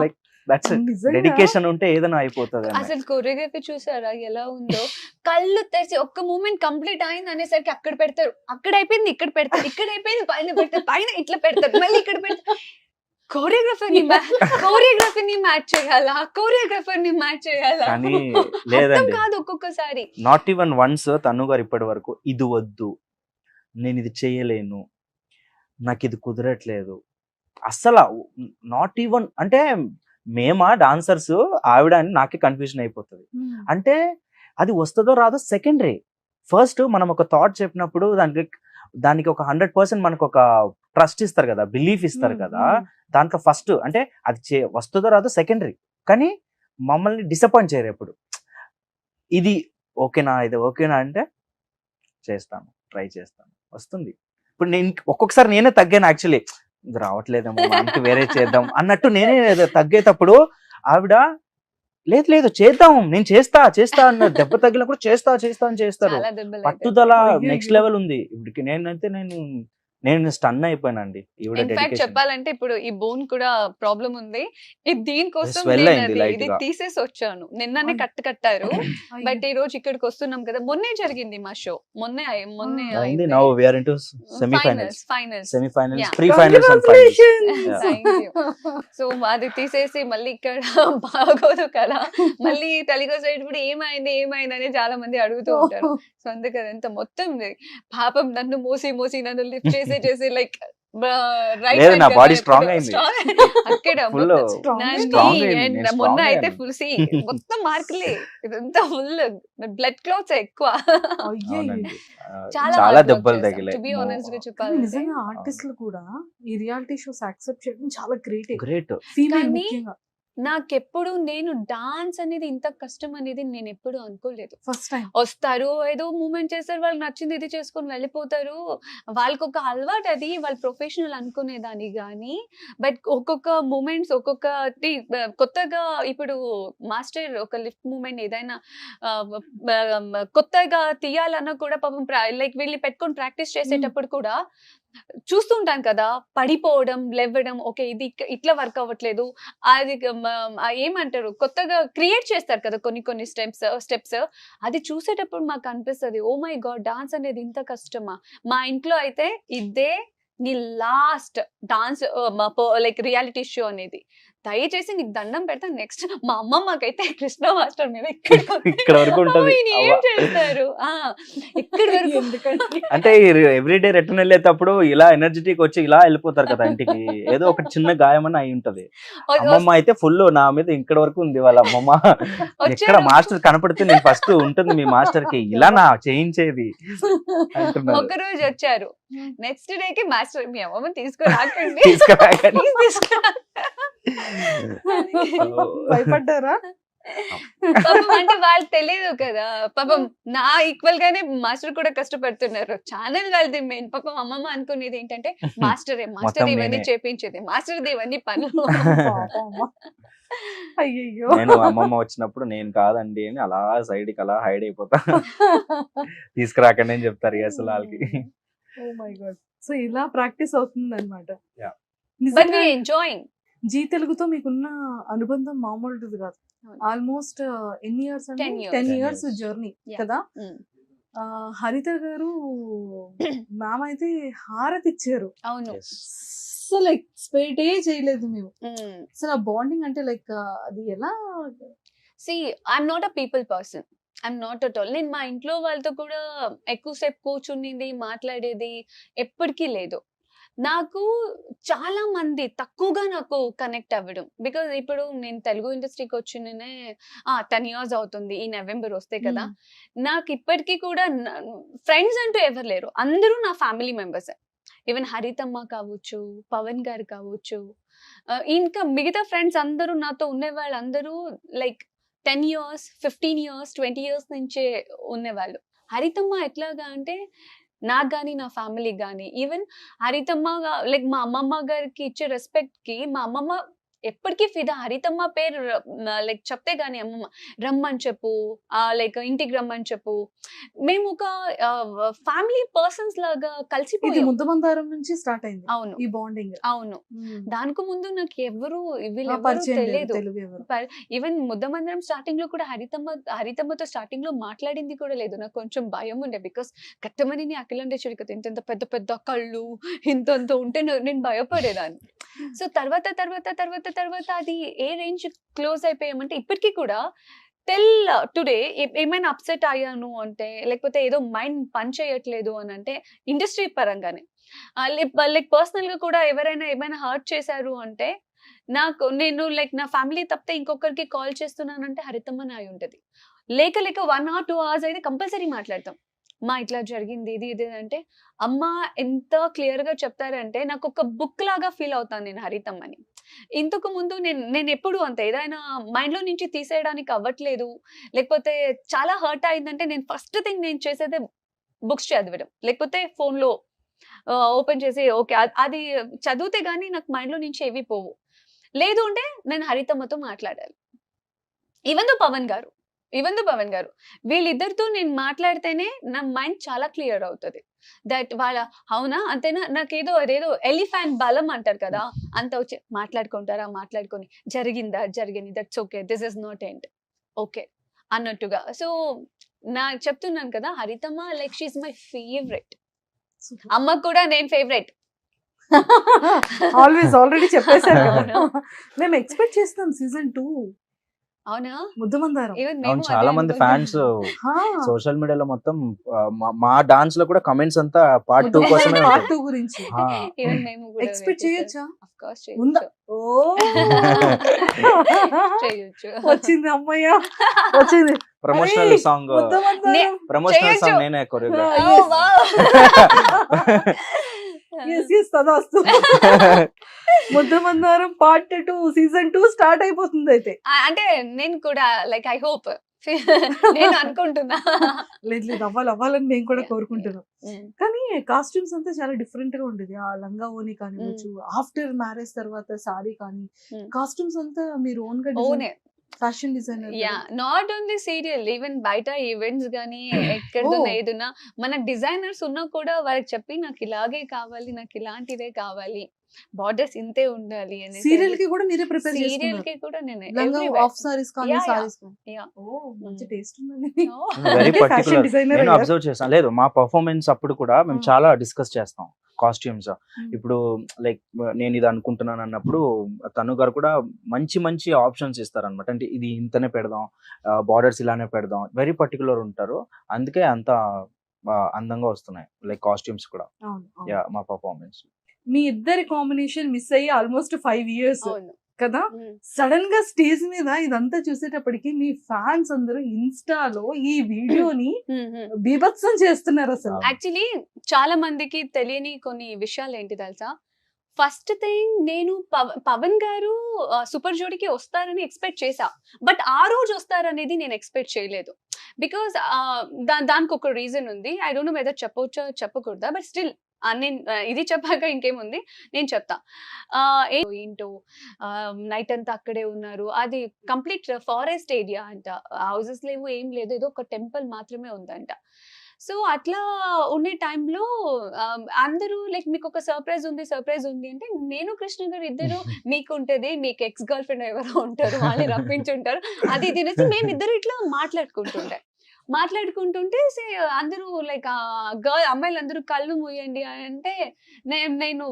లైక్ దట్స్ నిజంగా డెడికేషన్ ఉంటే ఏదైనా అయిపోతుంది అన్నయ్య. అసలు కొరియోగ్రఫీ చూసారా ఎలా ఉందో? కళ్ళు తెరిచి ఒక్క మూమెంట్ కంప్లీట్ అయింది అనేసరికి అక్కడ పెడతారు, అక్కడ అయిపోయింది ఇక్కడ పెడతారు, ఇక్కడ అయిపోయింది పైన పెడతారు, పైన ఇట్లా పెడతారు, మళ్ళీ ఇక్కడ పెడతారు. కోరియోగ్రఫీని మ్యాచ్ చేయాలా, కోరియోగ్రఫర్ ని మ్యాచ్ చేయాలా? కానీ అర్థం లేదండి, కాదు ఒక్కొక్కసారి. నాట్ ఈవెన్ వన్స్ తను గారు ఇప్పటి వరకు ఇది వద్దు, నేను ఇది చేయలేను, నాకు ఇది కుదరట్లేదు, అస్సలు నాట్ ఈవెన్. అంటే మేమా డాన్సర్స్, ఆవిడ అని నాకే కన్ఫ్యూజన్ అయిపోతుంది. అంటే అది వస్తుందో రాదో సెకండరీ. ఫస్ట్ మనం ఒక థాట్ చెప్పినప్పుడు దానికి ఒక 100% మనకు ఒక ట్రస్ట్ ఇస్తారు కదా, బిలీఫ్ ఇస్తారు కదా, దాంట్లో ఫస్ట్ అంటే అది వస్తుందో రాదో సెకండరీ. కానీ మమ్మల్ని డిసప్పాయింట్ చేయరు ఎప్పుడు. ఇది ఓకేనా, ఇది ఓకేనా అంటే చేస్తాను, ట్రై చేస్తాను, వస్తుంది. ఇప్పుడు నేను ఒక్కొక్కసారి నేనే తగ్గాను యాక్చువల్లీ, ఇది రావట్లేదేమో మనకి వేరే చేద్దాం అన్నట్టు నేనే తగ్గేటప్పుడు ఆవిడ లేదు లేదు చేద్దాం, నేను చేస్తా అన్న, దెబ్బ తగిలిన కూడా చేస్తా అని చేస్తారు. చాలా దెబ్బలు అయితే. పట్టుదల అయ్యయ్యో. నెక్స్ట్ లెవెల్ ఉంది ఇప్పటికి. నేను స్టన్ అయిపోయానండి ఈవిడ ఇన్ఫాక్ట్ డెడికేషన్. చెప్పాలంటే ఇప్పుడు ఈ బోన్ కూడా ప్రాబ్లం ఉంది. ఇది దీనికోసం Swell నేను అయింది light ఇది గా. తీసేసి వచ్చాను. నిన్ననే కట్టారు. బట్ ఈ రోజు ఇక్కడికి వస్తున్నాం కదా, మొన్నే జరిగింది మా షో. మొన్నే అయింది. Now we are into semifinals, Yeah. Pre finals and finals. So అది తీసేసి మళ్ళీ ఇక్కడ బాగోదు కదా, మళ్ళీ తెలుగు ఏమైంది అని చాలా మంది అడుగుతూ ఉంటారు. సో అందుకని అంత మొత్తం పాపం నన్ను మోసి నన్ను లిఫ్ట్ చేసి లైక్ లేదు, నా body strong అయింది. అక్కడ Full strong అయింది, నేను మొన్న strong అయితే అయ్యాను. ఫుల్ మొత్తం మార్కులే, ఇదంతా ఫుల్ బ్లడ్ క్లాత్స్ ఎక్కువ. అవునండి. చాలా చాలా hard work దెబ్బలు చేశాం. తగిలాయి. To be honest గా కానీ చెప్పాలంటే నిజంగా ఆర్టిస్టులు కూడా ఈ రియాలిటీ షోస్ యాక్సెప్ట్ చేయడం చాలా గ్రేట్. గ్రేట్. ఫీమేల్ కానీ ముఖ్యంగా నాకెప్పుడు నేను డాన్స్ అనేది ఇంత కష్టం అనేది నేను ఎప్పుడు అనుకోలేదు. First time. వస్తారు, ఏదో మూమెంట్ చేస్తారు, వాళ్ళకి నచ్చింది ఇది చేసుకొని వెళ్ళిపోతారు. వాళ్ళకి ఒక అలవాటు, అది వాళ్ళ ప్రొఫెషనల్ అనుకునేదాన్ని. కానీ బట్ ఒక్కొక్క మూమెంట్స్ ఒక్కొక్కటి కొత్తగా, ఇప్పుడు మాస్టర్ ఒక లిఫ్ట్ మూమెంట్ ఏదైనా కొత్తగా తీయాలన్నా కూడా పాపం లైక్ వీళ్ళు పెట్టుకొని ప్రాక్టీస్ చేసేటప్పుడు కూడా చూస్తుంటాను కదా, పడిపోవడం, లేవడం, ఓకే ఇది ఇట్లా వర్క్ అవ్వట్లేదు, అది ఏమంటారు కొత్తగా క్రియేట్ చేస్తారు కదా కొన్ని స్టెప్స్. అది చూసేటప్పుడు మాకు అనిపిస్తుంది, ఓ మై గాడ్, డాన్స్ అనేది ఇంత కష్టమా. మా ఇంట్లో అయితే ఇదే నీ last dance like reality show అనేది, దయచేసి నీకు దండం పెడతా, నెక్స్ట్ మా అమ్మమ్మకైతే కృష్ణ మాస్టర్ మీద ఇక్కడ వరకు ఉంటది. ఏం చేస్తారు ఇక్కడ వరకు. ఎందుకంటే అంటే ఎవ్రీడే రిటర్న్ వెళ్ళేటప్పుడు ఇలా ఎనర్జెటిక్ వచ్చి ఇలా వెళ్ళిపోతారు కదా ఇంటికి, ఏదో ఒక చిన్న గాయమని అయి ఉంటది. అమ్మమ్మ అయితే ఫుల్ నా మీద ఇక్కడ వరకు ఉంది. వాళ్ళ అమ్మమ్మ ఎక్కడ మాస్టర్ కనపడితే నేను ఫస్ట్ ఉంటుంది మీ మాస్టర్ కి ఇలా నా చేయించేది అంటున్నారు. ఒక రోజు వచ్చారు, నెక్స్ట్ డే కి మాస్టర్ మీ అమ్మమ్మ తీసుకురాకండి తీసుకురాకండి. Please తీసుకురా. భయపడ్డారా? పాపం అంటే వాళ్ళు తెలియదు కదా, పాపం నా ఈక్వల్ గానే మాస్టర్ కూడా కష్టపడుతున్నారు. ఛానల్ వాళ్ళది మెయిన్. పాపం అమ్మమ్మ అనుకునేది ఏంటంటే మాస్టర్ మొత్తం ఇవన్నీ నేనే. చేపించేది, మాస్టర్ ఇవన్నీ పనులు. అయ్యయ్యో. నేను అమ్మమ్మ వచ్చినప్పుడు నేను కాదండి అని అలా సైడ్ కి అలా హైడ్ అయిపోతా. తీసుకురాకండి అని చెప్తారు అసలు వాళ్ళకి. Oh my god. సో ఇలా ప్రాక్టీస్ అవుతుంది అనమాట. Yeah. But we enjoying. Zee తెలుగుతో మీకున్న అనుబంధం మామూలుది కాదు. అవును. ఆల్మోస్ట్ ఎన్ని ఇయర్స్ అంటే 10 years. 10 10 years years. Journey Yeah. కదా. హరిత గారు మ్యామ్ అయితే హారతి ఇచ్చారు. అవును. అసలు ఎక్స్పెక్టే చేయలేదు మేము. అసలు ఆ బాండింగ్ అంటే లైక్ అది ఎలా? See I'm not a people person, I'm not at all. నేను మా ఇంట్లో వాళ్ళతో కూడా ఎక్కువసేపు కూర్చునింది మాట్లాడేది ఎప్పటికీ లేదు. నాకు చాలా మంది తక్కువగా నాకు కనెక్ట్ అవ్వడం, బికాజ్ ఇప్పుడు నేను తెలుగు ఇండస్ట్రీకి వచ్చిననే 10 years అవుతుంది, ఈ నవంబర్ వస్తే కదా. నాకు ఇప్పటికీ కూడా ఫ్రెండ్స్ అంటూ ఎవరు లేరు, అందరూ నా ఫ్యామిలీ మెంబర్స్. ఈవెన్ హరితమ్మ కావచ్చు, పవన్ గారు కావచ్చు, ఇంకా మిగతా ఫ్రెండ్స్ అందరూ నాతో ఉండే వాళ్ళు అందరూ లైక్ 10 years, 15 years, 20 years నుంచే ఉండేవాళ్ళు. హరితమ్మ ఎట్లాగా అంటే నాకు కానీ నా ఫ్యామిలీకి కానీ, ఈవెన్ హరితమ్మ లైక్ మా అమ్మమ్మ గారికి ఇచ్చే రెస్పెక్ట్ కి మా అమ్మమ్మ ఎప్పటికీ ఫిదా. హరితమ్మ పేరు లైక్ చెప్తే గానీ అమ్మమ్మ రమ్మని చెప్పు, లైక్ ఇంటికి రమ్మని చెప్పు. మేము ఒక ఫ్యామిలీ పర్సన్స్ లాగా ఇది కలిసిపోయాం. ముద్దమందారం నుంచి స్టార్ట్ అయింది అవును ఈ బాండింగ్. అవును. దానికి ముందు నాకు ఎవరు వీళ్ళెవరు పరిచయం లేదు తెలియదు. తెలుగు ఎవరు. ఈవెన్ ముద్దమందిరం స్టార్టింగ్ లో కూడా హరితమ్మతో స్టార్టింగ్ లో మాట్లాడింది కూడా లేదు. నాకు కొంచెం భయం ఉండే, బికాస్ కట్టమని అఖిలండేశ్వరి కదా ఇంత పెద్ద పెద్ద కళ్ళు ఇంత ఉంటే నేను భయపడేదాన్ని. సో తర్వాత తర్వాత తర్వాత తర్వాత అది ఏ రేంజ్ క్లోజ్ అయిపోయామంటే ఇప్పటికీ కూడా టిల్ టుడే ఏమైనా అప్సెట్ అయ్యాను అంటే, లేకపోతే ఏదో మైండ్ పని చేయట్లేదు అని అంటే ఇండస్ట్రీ పరంగానే, లైక్ పర్సనల్ గా కూడా ఎవరైనా ఏమైనా హర్ట్ చేశారు అంటే నేను లైక్ నా ఫ్యామిలీ తప్పితే ఇంకొకరికి కాల్ చేస్తున్నానంటే హరితమ్మనే అయి ఉంటది. లేక 1 or 2 hours అయితే కంపల్సరీ మాట్లాడతాం. మా ఇట్లా జరిగింది ఇది అంటే అమ్మ ఎంత క్లియర్ గా చెప్తారంటే నాకు ఒక బుక్ లాగా ఫీల్ అవుతాను నేను హరితమ్మని. ఇంతకు ముందు నేను ఎప్పుడు అంత ఏదైనా మైండ్ లో నుంచి తీసేయడానికి అవ్వట్లేదు, లేకపోతే చాలా హర్ట్ అయిందంటే నేను ఫస్ట్ థింగ్ నేను చేసేదే బుక్స్ చదవడం, లేకపోతే ఫోన్ లో ఓపెన్ చేసి ఓకే అది చదివితే గానీ నాకు మైండ్ లో నుంచి ఏవి పోవు. లేదు అంటే నేను హరితమ్మతో మాట్లాడాలి. ఈవెన్ దో పవన్ గారు వీళ్ళిద్దరితో నేను మాట్లాడితేనే నా మైండ్ చాలా క్లియర్ అవుతుంది. దట్ వాళ్ళ అవునా అంతేనా, నాకేదో అదేదో ఎలిఫెంట్ బలం అంటారు కదా, అంత వచ్చి మాట్లాడుకొని జరిగింది that's okay, this is not end okay అన్నట్టుగా. సో చెప్తున్నాను కదా, హరితమ్మ లైక్ షీఈ్ మై ఫేవరెట్. అమ్మ కూడా నేను ఫేవరెట్. ఆల్రెడీ చెప్పేశారు కదా. మేము ఎక్స్పెక్ట్ చేస్తాం సీజన్ 2. అవునా, ముద్దమందారం. అవును, చాలా మంది ఫ్యాన్స్ సోషల్ మీడియాలో మొత్తం మా డాన్స్ లో కూడా కమెంట్స్ అంతా పార్ట్ 2 కోసమే పార్ట్ 2 గురించి ఎక్స్పెక్ట్ చేయొచ్చా? ఉందా? ఓ వచ్చింది అమ్మయ్య, వచ్చింది ప్రమోషనల్ సాంగ్ ముద్దమందారం. నేనే choreograph. Muddamandaram part 2 season 2 start అయిపోతుంది అయితే. అంటే నేను కూడా లైక్ ఐ హోప్ నేను అనుకుంటున్నా. లేదు అవ్వాలని మేము కూడా కోరుకుంటున్నాం. కానీ కాస్ట్యూమ్స్ అంతా చాలా డిఫరెంట్ గా ఉండేది. ఆ లంగా ఓని కానివచ్చు, ఆఫ్టర్ మ్యారేజ్ తర్వాత సారీ కానీ కాస్ట్యూమ్స్ అంతా మీరు ఓన్ గా fashion designer. Yeah, not only serial, even బయట ఈవెంట్స్ గానీ ఎక్కడ ఏదున్నా మన డిజైనర్స్ ఉన్నా కూడా వాళ్ళకి చెప్పి నాకు ఇలాగే కావాలి, నాకు ఇలాంటిదే కావాలి, బార్డర్స్ ఇంతే ఉండాలి అని. సీరియల్ కి కూడా మీరే ప్రిపేర్ చేస్తున్నారు? సీరియల్ కి కూడా నేనే లంగా ఆఫ్ సారీస్ కానీ సారీస్ కానీ. ఓ మంచి టేస్ట్ ఉందండి. Very particular. నేను అబ్జర్వ్ చేశాను. లేదు, మా పర్ఫార్మెన్స్ అప్పుడు కూడా మేము చాలా డిస్కస్ చేస్తాం కాస్ట్యూమ్స్. ఇప్పుడు లైక్ నేను ఇది అనుకుంటున్నాను అన్నప్పుడు తను గారు కూడా మంచి ఆప్షన్స్ ఇస్తారనమాట. అంటే ఇది ఇంతనే పెడదాం, బార్డర్స్ ఇలానే పెడదాం, వెరీ పర్టికులర్ ఉంటారు. అందుకే అంత అందంగా వస్తున్నాయి లైక్ కాస్ట్యూమ్స్ కూడా. యా, మా పర్ఫార్మెన్స్. మీ ఇద్దరి కాంబినేషన్ మిస్ అయ్యి ఆల్మోస్ట్ 5 years కదా. సడన్ గా స్టేజ్ మీద ఇదంతా చూసేటప్పటికి మీ ఫ్యాన్స్ అందరూ ఇన్స్టాలో ఈ వీడియోని బీభత్సం చేస్తున్నారు అసలు. యాక్చువల్లీ చాలా మందికి తెలియని కొన్ని విషయాలు ఏంటి తెలుసా. ఫస్ట్ థింగ్, నేను పవన్ గారు సూపర్ జోడీకి వస్తారని ఎక్స్పెక్ట్ చేసా, బట్ ఆ రోజు వస్తారనేది నేను ఎక్స్పెక్ట్ చేయలేదు. బికాస్ దానికి ఒక రీజన్ ఉంది. ఐ డోంట్ నో వెదర్ చెప్పవచ్చా చెప్పకూడదా, బట్ స్టిల్ నేను ఇది చెప్పాక ఇంకేముంది నేను చెప్తా. ఏంటో నైట్ అంతా అక్కడే ఉన్నారు, అది కంప్లీట్ ఫారెస్ట్ ఏరియా అంట, హౌసెస్ లేవు, ఏం లేదు, ఏదో ఒక టెంపుల్ మాత్రమే ఉందంట. సో అట్లా ఉండే టైంలో అందరూ లైక్ మీకు ఒక సర్ప్రైజ్ ఉంది అంటే నేను కృష్ణ గారు ఇద్దరు మీకు ఉంటది, మీకు ఎక్స్ గర్ల్ ఫ్రెండ్ ఎవరో ఉంటారు, వాళ్ళు రప్పించుంటారు, అది తినేసి మేమిద్దరు ఇట్లా మాట్లాడుకుంటుంటే అందరూ లైక్ అమ్మాయిలు అందరూ కళ్ళు మూయండి అంటే నేను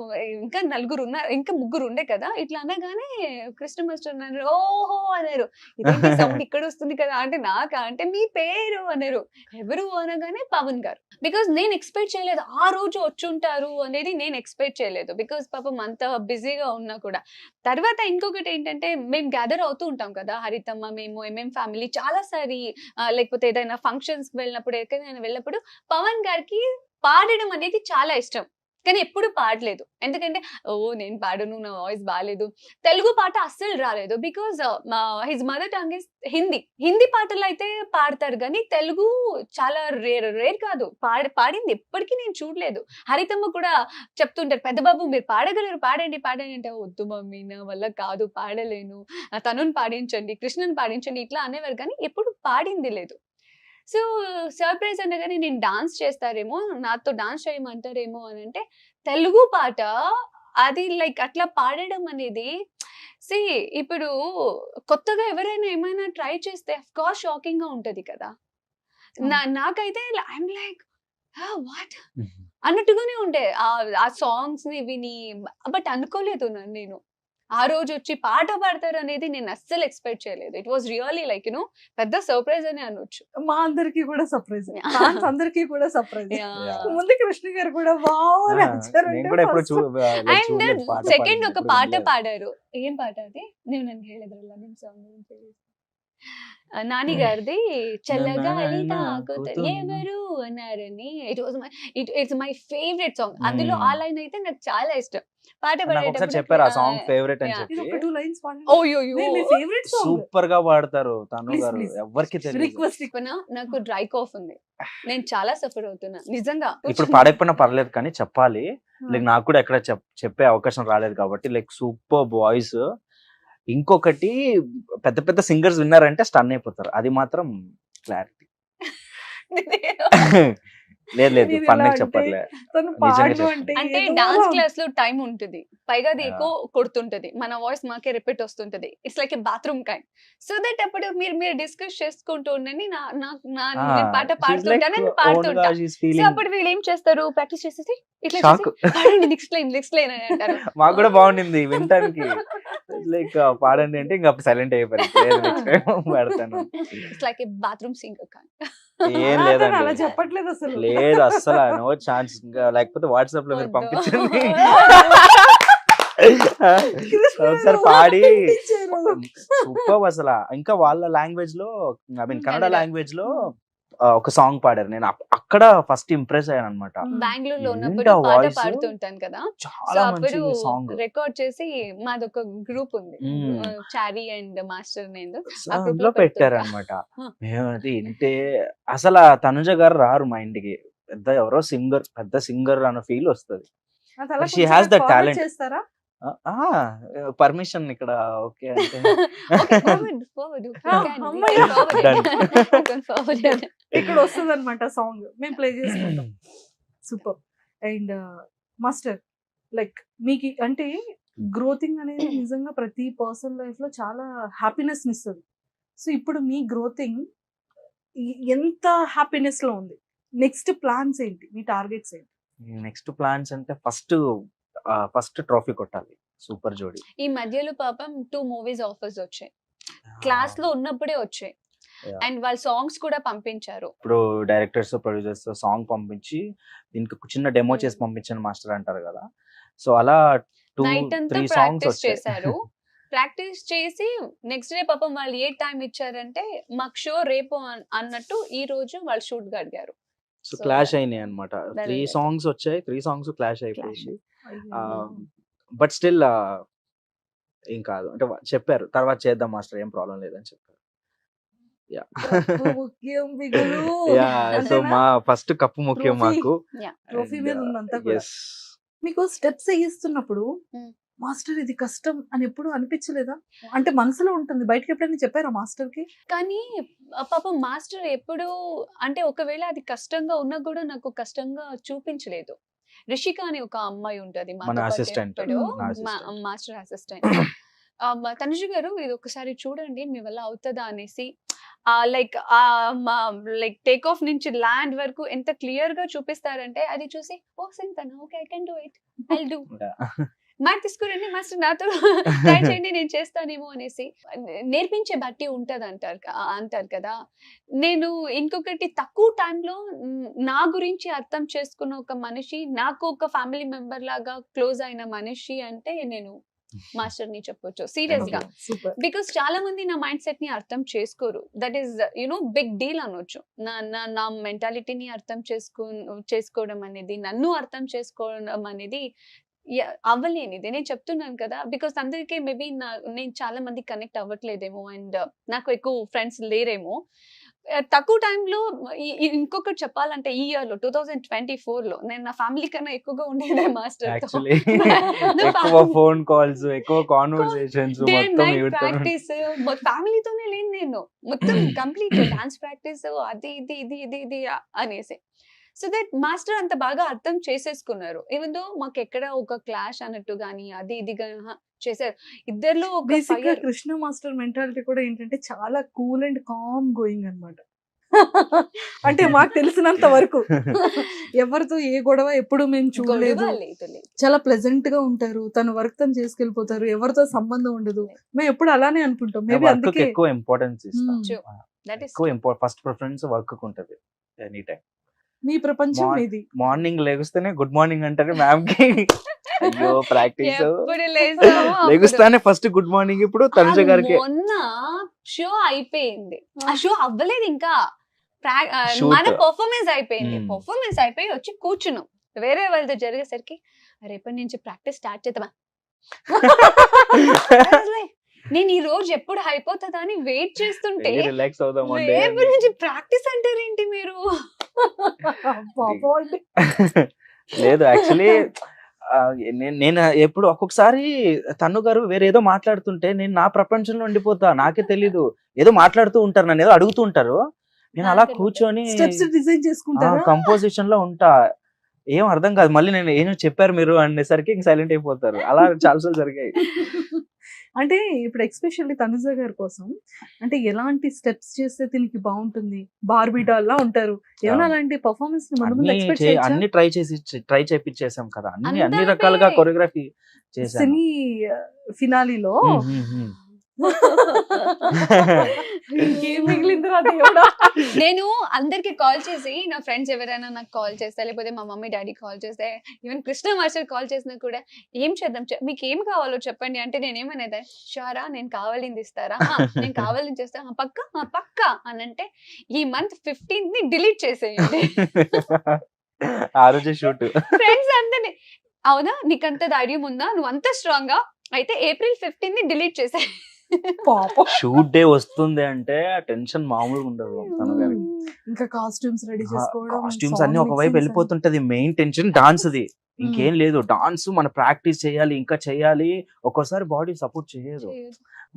ఇంకా ముగ్గురు ఉండే కదా, ఇట్లా అనగానే కృష్ణ మాస్టర్ అన్నారు ఓహో అన్నారు, ఇదేంటి సౌండ్ ఇక్కడ వస్తుంది కదా అంటే నాకా అంటే మీ పేరు అన్నారు. ఎవరు అనగానే పవన్ గారు. బికాస్ నేను ఎక్స్పెక్ట్ చేయలేదు ఆ రోజు వచ్చుంటారు అనేది, నేను ఎక్స్పెక్ట్ చేయలేదు. బికాస్ పాపం అంత బిజీగా ఉన్నా కూడా. తర్వాత ఇంకొకటి ఏంటంటే మేము గ్యాదర్ అవుతూ ఉంటాం కదా హరితమ్మ, మేము ఫ్యామిలీ చాలా సారి, లేకపోతే ఏదైనా ఫంక్షన్స్ వెళ్ళినప్పుడు ఎక్కడైనా వెళ్ళినప్పుడు పవన్ గారికి పాడడం అనేది చాలా ఇష్టం. కానీ ఎప్పుడు పాడలేదు. ఎందుకంటే నేను పాడను, నా వాయిస్ బాలేదు. తెలుగు పాట అస్సలు రాలేదు. Because his mother tongue is Hindi. Hindi పాటలు అయితే పాడతారు కానీ తెలుగు చాలా రేర్ కాదు. పాడింది ఎప్పటికీ నేను చూడలేదు. హరితమ్మ కూడా చెప్తుంటారు, పెద్ద బాబు మీరు పాడగలరు, పాడండి పాడండి అంటే, వద్దు మమ్మీ నా వల్ల కాదు, పాడలేను, తనుని పాడించండి, కృష్ణని పాడించండి ఇట్లా అనేవారు కానీ ఎప్పుడు పాడింది లేదు. సో సర్ప్రైజ్ అనగానే నేను డాన్స్ చేస్తారేమో, నాతో డాన్స్ చేయమంటారేమో అని అంటే, తెలుగు పాట అది లైక్ అట్లా పాడడం అనేది ఇప్పుడు కొత్తగా ఎవరైనా ఏమైనా ట్రై చేస్తే అఫ్ కోర్స్ షాకింగ్ గా ఉంటది కదా. నాకైతే ఐఎమ్ లైక్ వాట్ అన్నట్టుగానే ఉండే ఆ సాంగ్స్ ని విని. బట్ అనుకోలేదు నేను ఆ రోజు వచ్చి పాట పాడతారు అనేది నేను అస్సలు ఎక్స్పెక్ట్ చేయలేదు. ఇట్ వాస్ రియల్లీ లైక్ పెద్ద సర్ప్రైజ్ అని అనొచ్చు. మా అందరికి కూడా సర్ప్రైజ్, ఫ్యాన్స్ అందరికి కూడా సర్ప్రైజ్. ముందు కృష్ణ గారు కూడా వావ్ అని అండ్ సెకండ్ ఒక పాట పాడారు. ఏం పాట అది? నేను నన్ను ಹೇಳಿದ್ರಲ್ಲ ನಿಮ್ಮ సాంగ్ గురించి, నాని గారిది చల్లగాలి తాకుతూ ఎవరు అన్నారని. It's my favourite song. అందులో ఆ లైన్ అయితే నాకు చాలా ఇష్టం. పాట పాడేటప్పుడు చెప్పారు ఆ సాంగ్ ఫేవరెట్ అని చెప్పి. ఒక 2 లైన్స్ పాడండి. మీ ఫేవరెట్ సాంగ్ సూపర్ గా పాడతారు తను గారు, ఎవరికి తెలియదు. రిక్వెస్ట్ నాకు డ్రై కాఫ్ ఉంది, నేను చాలా సఫర్ అవుతున్నా నిజంగా. ఇప్పుడు పాడకపోయినా పర్లేదు కానీ చెప్పాలి. లైక్ నాకు కూడా ఎక్కడ చెప్పే అవకాశం రాలేదు కాబట్టి లైక్ సూపర్ వాయిస్. ఇంకొకటి పెద్ద పెద్ద సింగర్స్ విన్నారంటే స్టన్ అయిపోతారు, అది మాత్రం క్లారిటీ. లేదు ఫన్ చెప్పట్లే. అంటే డాన్స్ క్లాస్ లో టైం ఉంటుంది, పైగా అది ఎక్కువ కొడుతుంటది, మన వాయిస్ మాకే రిపీట్ వస్తుంటది. It's like a bathroom kind. So that అప్పుడు మీరు డిస్కస్ చేసుకుంటూ ఉండండి, నేను పాట పాడుతుంటాను, పాడుతుంటా. సో అప్పుడు వీళ్ళు ఏం చేస్తారు, ప్రాక్టీస్ చేసేసి ఇట్లా పాడండి నెక్స్ట్ లైన్ అని అంటారు. మాకు కూడా బాగుండింది వినటానికి. లైక్ పాడండి అంటే ఇంకా సైలెంట్ అయిపోయారు. It's like a bathroom singer kind. ఏం లేదండి, అలా చెప్పట్లేదు అసలు. లేదు అస్సలు నో ఛాన్స్. లేకపోతే వాట్సాప్ లో మీరు పంపించండి ఒకసారి పాడి. సూపర్ అసలు. ఇంకా వాళ్ళ లాంగ్వేజ్ లో, ఐ మీన్ కన్నడ లాంగ్వేజ్ లో ఒక సాంగ్ పాడారు. నేను అక్కడ ఫస్ట్ ఇంప్రెస్ అయ్యాను అనమాట. బెంగళూరులో ఉన్నప్పుడు పాట పాడుతుంటాను కదా, చాలా మంచి సాంగ్ రికార్డ్ చేసి మాదొక గ్రూప్ ఉంది, చారీ అండ్ మాస్టర్ నేను అందులో పెట్టారు అనమాట. మేము అది వింటే అసలు తనుజ గారు రారు మా ఇంటికి, పెద్ద ఎవరో సింగర్, పెద్ద సింగర్ అన్న ఫీల్ వస్తుంది. She has the talent. Permission ఇక్కడ ఓకే అంటే ఇక్కడ వస్తుంది అనమాట సాంగ్, మేము ప్లే చేసుకుంటాం. సూపర్. అండ్ మాస్టర్, లైక్ మీకు అంటే గ్రోతింగ్ అనేది నిజంగా ప్రతి పర్సన్ లైఫ్ లో చాలా హ్యాపీనెస్ ఇస్తుంది. సో ఇప్పుడు మీ గ్రోతింగ్ ఎంత హ్యాపీనెస్ లో ఉంది? నెక్స్ట్ ప్లాన్స్ ఏంటి, మీ టార్గెట్స్ ఏంటి? నెక్స్ట్ ప్లాన్స్ అంటే ఫస్ట్ ట్రోఫీ కొట్టాలి సూపర్ జోడీ. ఈ మధ్యలో పాపం 2 మూవీస్ ఆఫర్స్ వచ్చాయి, క్లాస్ లో ఉన్నప్పుడే వచ్చాయి. అండ్ వాళ్ళ సాంగ్స్ కూడా పంపించారు. ఇప్పుడు డైరెక్టర్స్ ప్రొడ్యూసర్స్ సాంగ్ పంపించి దీనికి చిన్న డెమో చేసి పంపించండి మాస్టర్ అంటారు కదా. సో అలా 2-3 సాంగ్స్ చేశారు. ప్రాక్టీస్ చేసి నెక్స్ట్ డే పాపం వాళ్ళు ఏ టైం ఇచ్చారంటే, మాకు షో రేపు అన్నట్టు ఈ రోజు వాళ్ళు షూట్ గా అడిగారు. సో క్లాష్ అయినాయి అనమాట. 3 సాంగ్స్ వచ్చాయి, 3 సాంగ్స్ క్లాష్ అయిపోయింది. బట్ స్టిల్ ఏం కాదు అంటే చెప్పారు, తర్వాత చేద్దాం మాస్టర్, ఏం ప్రాబ్లం లేదని చెప్పారు. సో మా ఫస్ట్ కప్పు ముఖ్యం మాకు. మీకు స్టెప్స్ వేయిస్తున్నప్పుడు మాస్టర్ ఇది కష్టం అని ఎప్పుడు అనిపించలేదా? అంటే మనసులో ఉంటుంది, బయటకి ఎప్పుడైనా చెప్పారా మాస్టర్ కి? కానీ పాపం మాస్టర్ ఎప్పుడు అంటే ఒకవేళ అది కష్టంగా ఉన్నా కూడా నాకు కష్టంగా చూపించలేదు. రిషిక అని ఒక అమ్మాయి ఉంటది మాస్టర్ అసిస్టెంట్. తనుజ గారు ఇది ఒకసారి చూడండి మీ వల్ల అవుతుందా అనేసి, లైక్ టేక్ ఆఫ్ నుంచి ల్యాండ్ వరకు ఎంత క్లియర్ గా చూపిస్తారంటే, అది చూసి ఓ సింతనా okay I can do it, I will do, mat తీసుకురండి మాస్టర్ నాతో ట్రై చేయండి నేను చేస్తానేమో అనేసి. నేర్పించే బట్టి ఉంటది అంటారు కదా. నేను ఇంకొకటి తక్కువ టైంలో నా గురించి అర్థం చేసుకున్న ఒక మనిషి, నాకు ఒక ఫ్యామిలీ మెంబర్ లాగా క్లోజ్ అయిన మనిషి అంటే నేను మాస్టర్ ని చెప్పొచ్చు సీరియస్ గా. సూపర్. బికాస్ చాలా మంది నా మైండ్ సెట్ ని అర్థం చేసుకోరు. దట్ ఈస్ బిగ్ డీల్ అనొచ్చు. నా మెంటాలిటీని అర్థం చేసుకోవడం అనేది, నన్ను అర్థం చేసుకోవడం అనేది అవ్వలేనిది. నేను చెప్తున్నాను కదా, బికాస్ అందరికీ మేబీ నేను చాలా మంది కనెక్ట్ అవ్వట్లేదేమో అండ్ నాకు ఎక్కువ ఫ్రెండ్స్ లేరేమో. తక్కువ టైంలో ఇంకొకటి చెప్పాలంటే ఈ ఇయర్ లో 2024 లో నేను నా ఫ్యామిలీ కన్నా ఎక్కువగా ఉండేదే మాస్టర్ తో. యాక్చువల్లీ ఎక్కువ ఫోన్ కాల్స్, ఎక్కువ కాన్వర్సేషన్స్, మొత్తం ప్రాక్టీస్ ఫ్యామిలీతోనే లేను నేను. మొత్తం కంప్లీట్ డాన్స్ ప్రాక్టీస్ అది ఇది ఇది ఇది ఇది అనేసి. సో దట్ మాస్టర్ అంత బాగా అర్థం చేసేసుకున్నారు. ఈవెన్ దో మాకు ఎక్కడ ఒక క్లాష్ అన్నట్టు గానీ అది ఇది చేశారు. ఇద్దరిలో ఒక బేసిక్ గా fire. కృష్ణ మాస్టర్ మెంటాలిటీ కూడా ఏంటంటే చాలా కూల్ అండ్ కామ్ గోయింగ్ అన్నమాట. అంటే మాకు తెలిసినంత వరకు ఎవరితో ఏ గొడవ ఎప్పుడు మేము చూడలేదు. గొడవ లేదు, లేదు. చాలా ప్లెజెంట్ గా ఉంటారు. తన వర్క్ తను చేసుకెళ్ళిపోతారు. ఎవరితో సంబంధం ఉండదు. మేము ఎప్పుడు అలానే అనుకుంటాం. మేబీ వర్క్ అందుకే ఎక్కువ ఇంపార్టెన్స్ ఇస్తాం. True. That is ఎక్కువ ఫస్ట్ ప్రిఫరెన్స్ వర్క్ ఉంటది ఎనీ టైం. మీ ప్రపంచం ఇది. మార్నింగ్ లేగుస్తేనే గుడ్ మార్నింగ్ అంటారు మ్యామ్ కి. అయ్యో ప్రాక్టీస్ ఎప్పుడు లేస్తామో అప్పుడు. లేగుస్తానే ఫస్ట్ గుడ్ మార్నింగ్. ఇప్పుడు తనుజ గారికి మొన్న షో అయిపోయింది. ఆ షో అవ్వలేదు ఇంకా. Shoot. మన పర్ఫార్మెన్స్ అయిపోయింది. Hmm. పర్ఫార్మెన్స్ అయిపోయి వచ్చి కూర్చున్నాం. వేరే వాళ్ళతో జరిగేసరికి రేపటి నుంచి ప్రాక్టీస్ స్టార్ట్ చేద్దామా. నేను ఈ రోజు ఎప్పుడు అయిపోతుందా అని వెయిట్ చేస్తుంటే రిలాక్స్ అవుదాం రేపటి నుంచి ప్రాక్టీస్ అంటారేంటి మీరు? పాపం అండి. లేదు యాక్చువల్లీ నేను ఎప్పుడు ఒక్కొక్కసారి తన్ను గారు వేరే ఏదో మాట్లాడుతుంటే నేను నా ప్రపంచంలో ఉండిపోతా. నాకే తెలీదు. ఏదో మాట్లాడుతూ ఉంటారు, నన్ను ఏదో అడుగుతూ ఉంటారు. నేను అలా కూర్చొని స్టెప్స్ డిజైన్ చేసుకుంటారా? కంపోజిషన్ లో ఉంటా. ఏం అర్థం కాదు. మళ్ళీ నేను ఏం చెప్పారు మీరు అనేసరికి సైలెంట్ అయిపోతారు. అలా చాలాసార్లు జరిగాయి. అంటే ఇప్పుడు ఎక్స్పెషల్లీ తనుజ గారి కోసం అంటే ఎలాంటి స్టెప్స్ చేస్తే దీనికి బాగుంటుంది? బార్బీ డాల్ లా ఉంటారు. ఏమైనా అలాంటి పర్ఫార్మెన్స్ అన్ని ట్రై చేపించేసాం కదా. అన్ని అంతా రకాలుగా అంటే- కొరియోగ్రఫీ చేశాను. సెమీ ఫినాలీలో ఇంకేం మిగిలిందిరా దేవుడా. నేను అందరికి కాల్ చేసి, నా ఫ్రెండ్స్ ఎవరైనా నాకు కాల్ చేస్తే, లేకపోతే మా మమ్మీ డాడీ కాల్ చేస్తే, ఈవెన్ కృష్ణ మాస్టర్ కాల్ చేసినా కూడా ఏం చేద్దాం, మీకు ఏం కావాలో చెప్పండి అంటే నేను ఏమనేది, షారా నేను కావాలింది ఇస్తారా? నేను కావాలని చేస్తా. పక్క పక్క అని అంటే ఈ మంత్ 15th ని డిలీట్ చేసేయండి. ఆ రోజు షూట్. ఫ్రెండ్స్ అందరినీ అవునా నీకంత ధైర్యం ఉందా, నువ్వు అంత స్ట్రాంగ్ గా అయితే April 15th ని డిలీట్ చేసే. పాపం. షూట్ డే వస్తుంది అంటే టెన్షన్ మామూలుగా ఉండదు తను గారికి. ఇంకా కాస్ట్యూమ్స్ రెడీ చేసుకోవడం, కాస్ట్యూమ్స్ అన్ని ఒకవైపు వెళ్ళిపోతుంటది. మెయిన్ టెన్షన్ డాన్స్ ది. ఇంకేం లేదు. డాన్స్ మన ప్రాక్టీస్ చేయాలి, ఇంకా చేయాలి. ఒక్కోసారి బాడీ సపోర్ట్ చేయదు.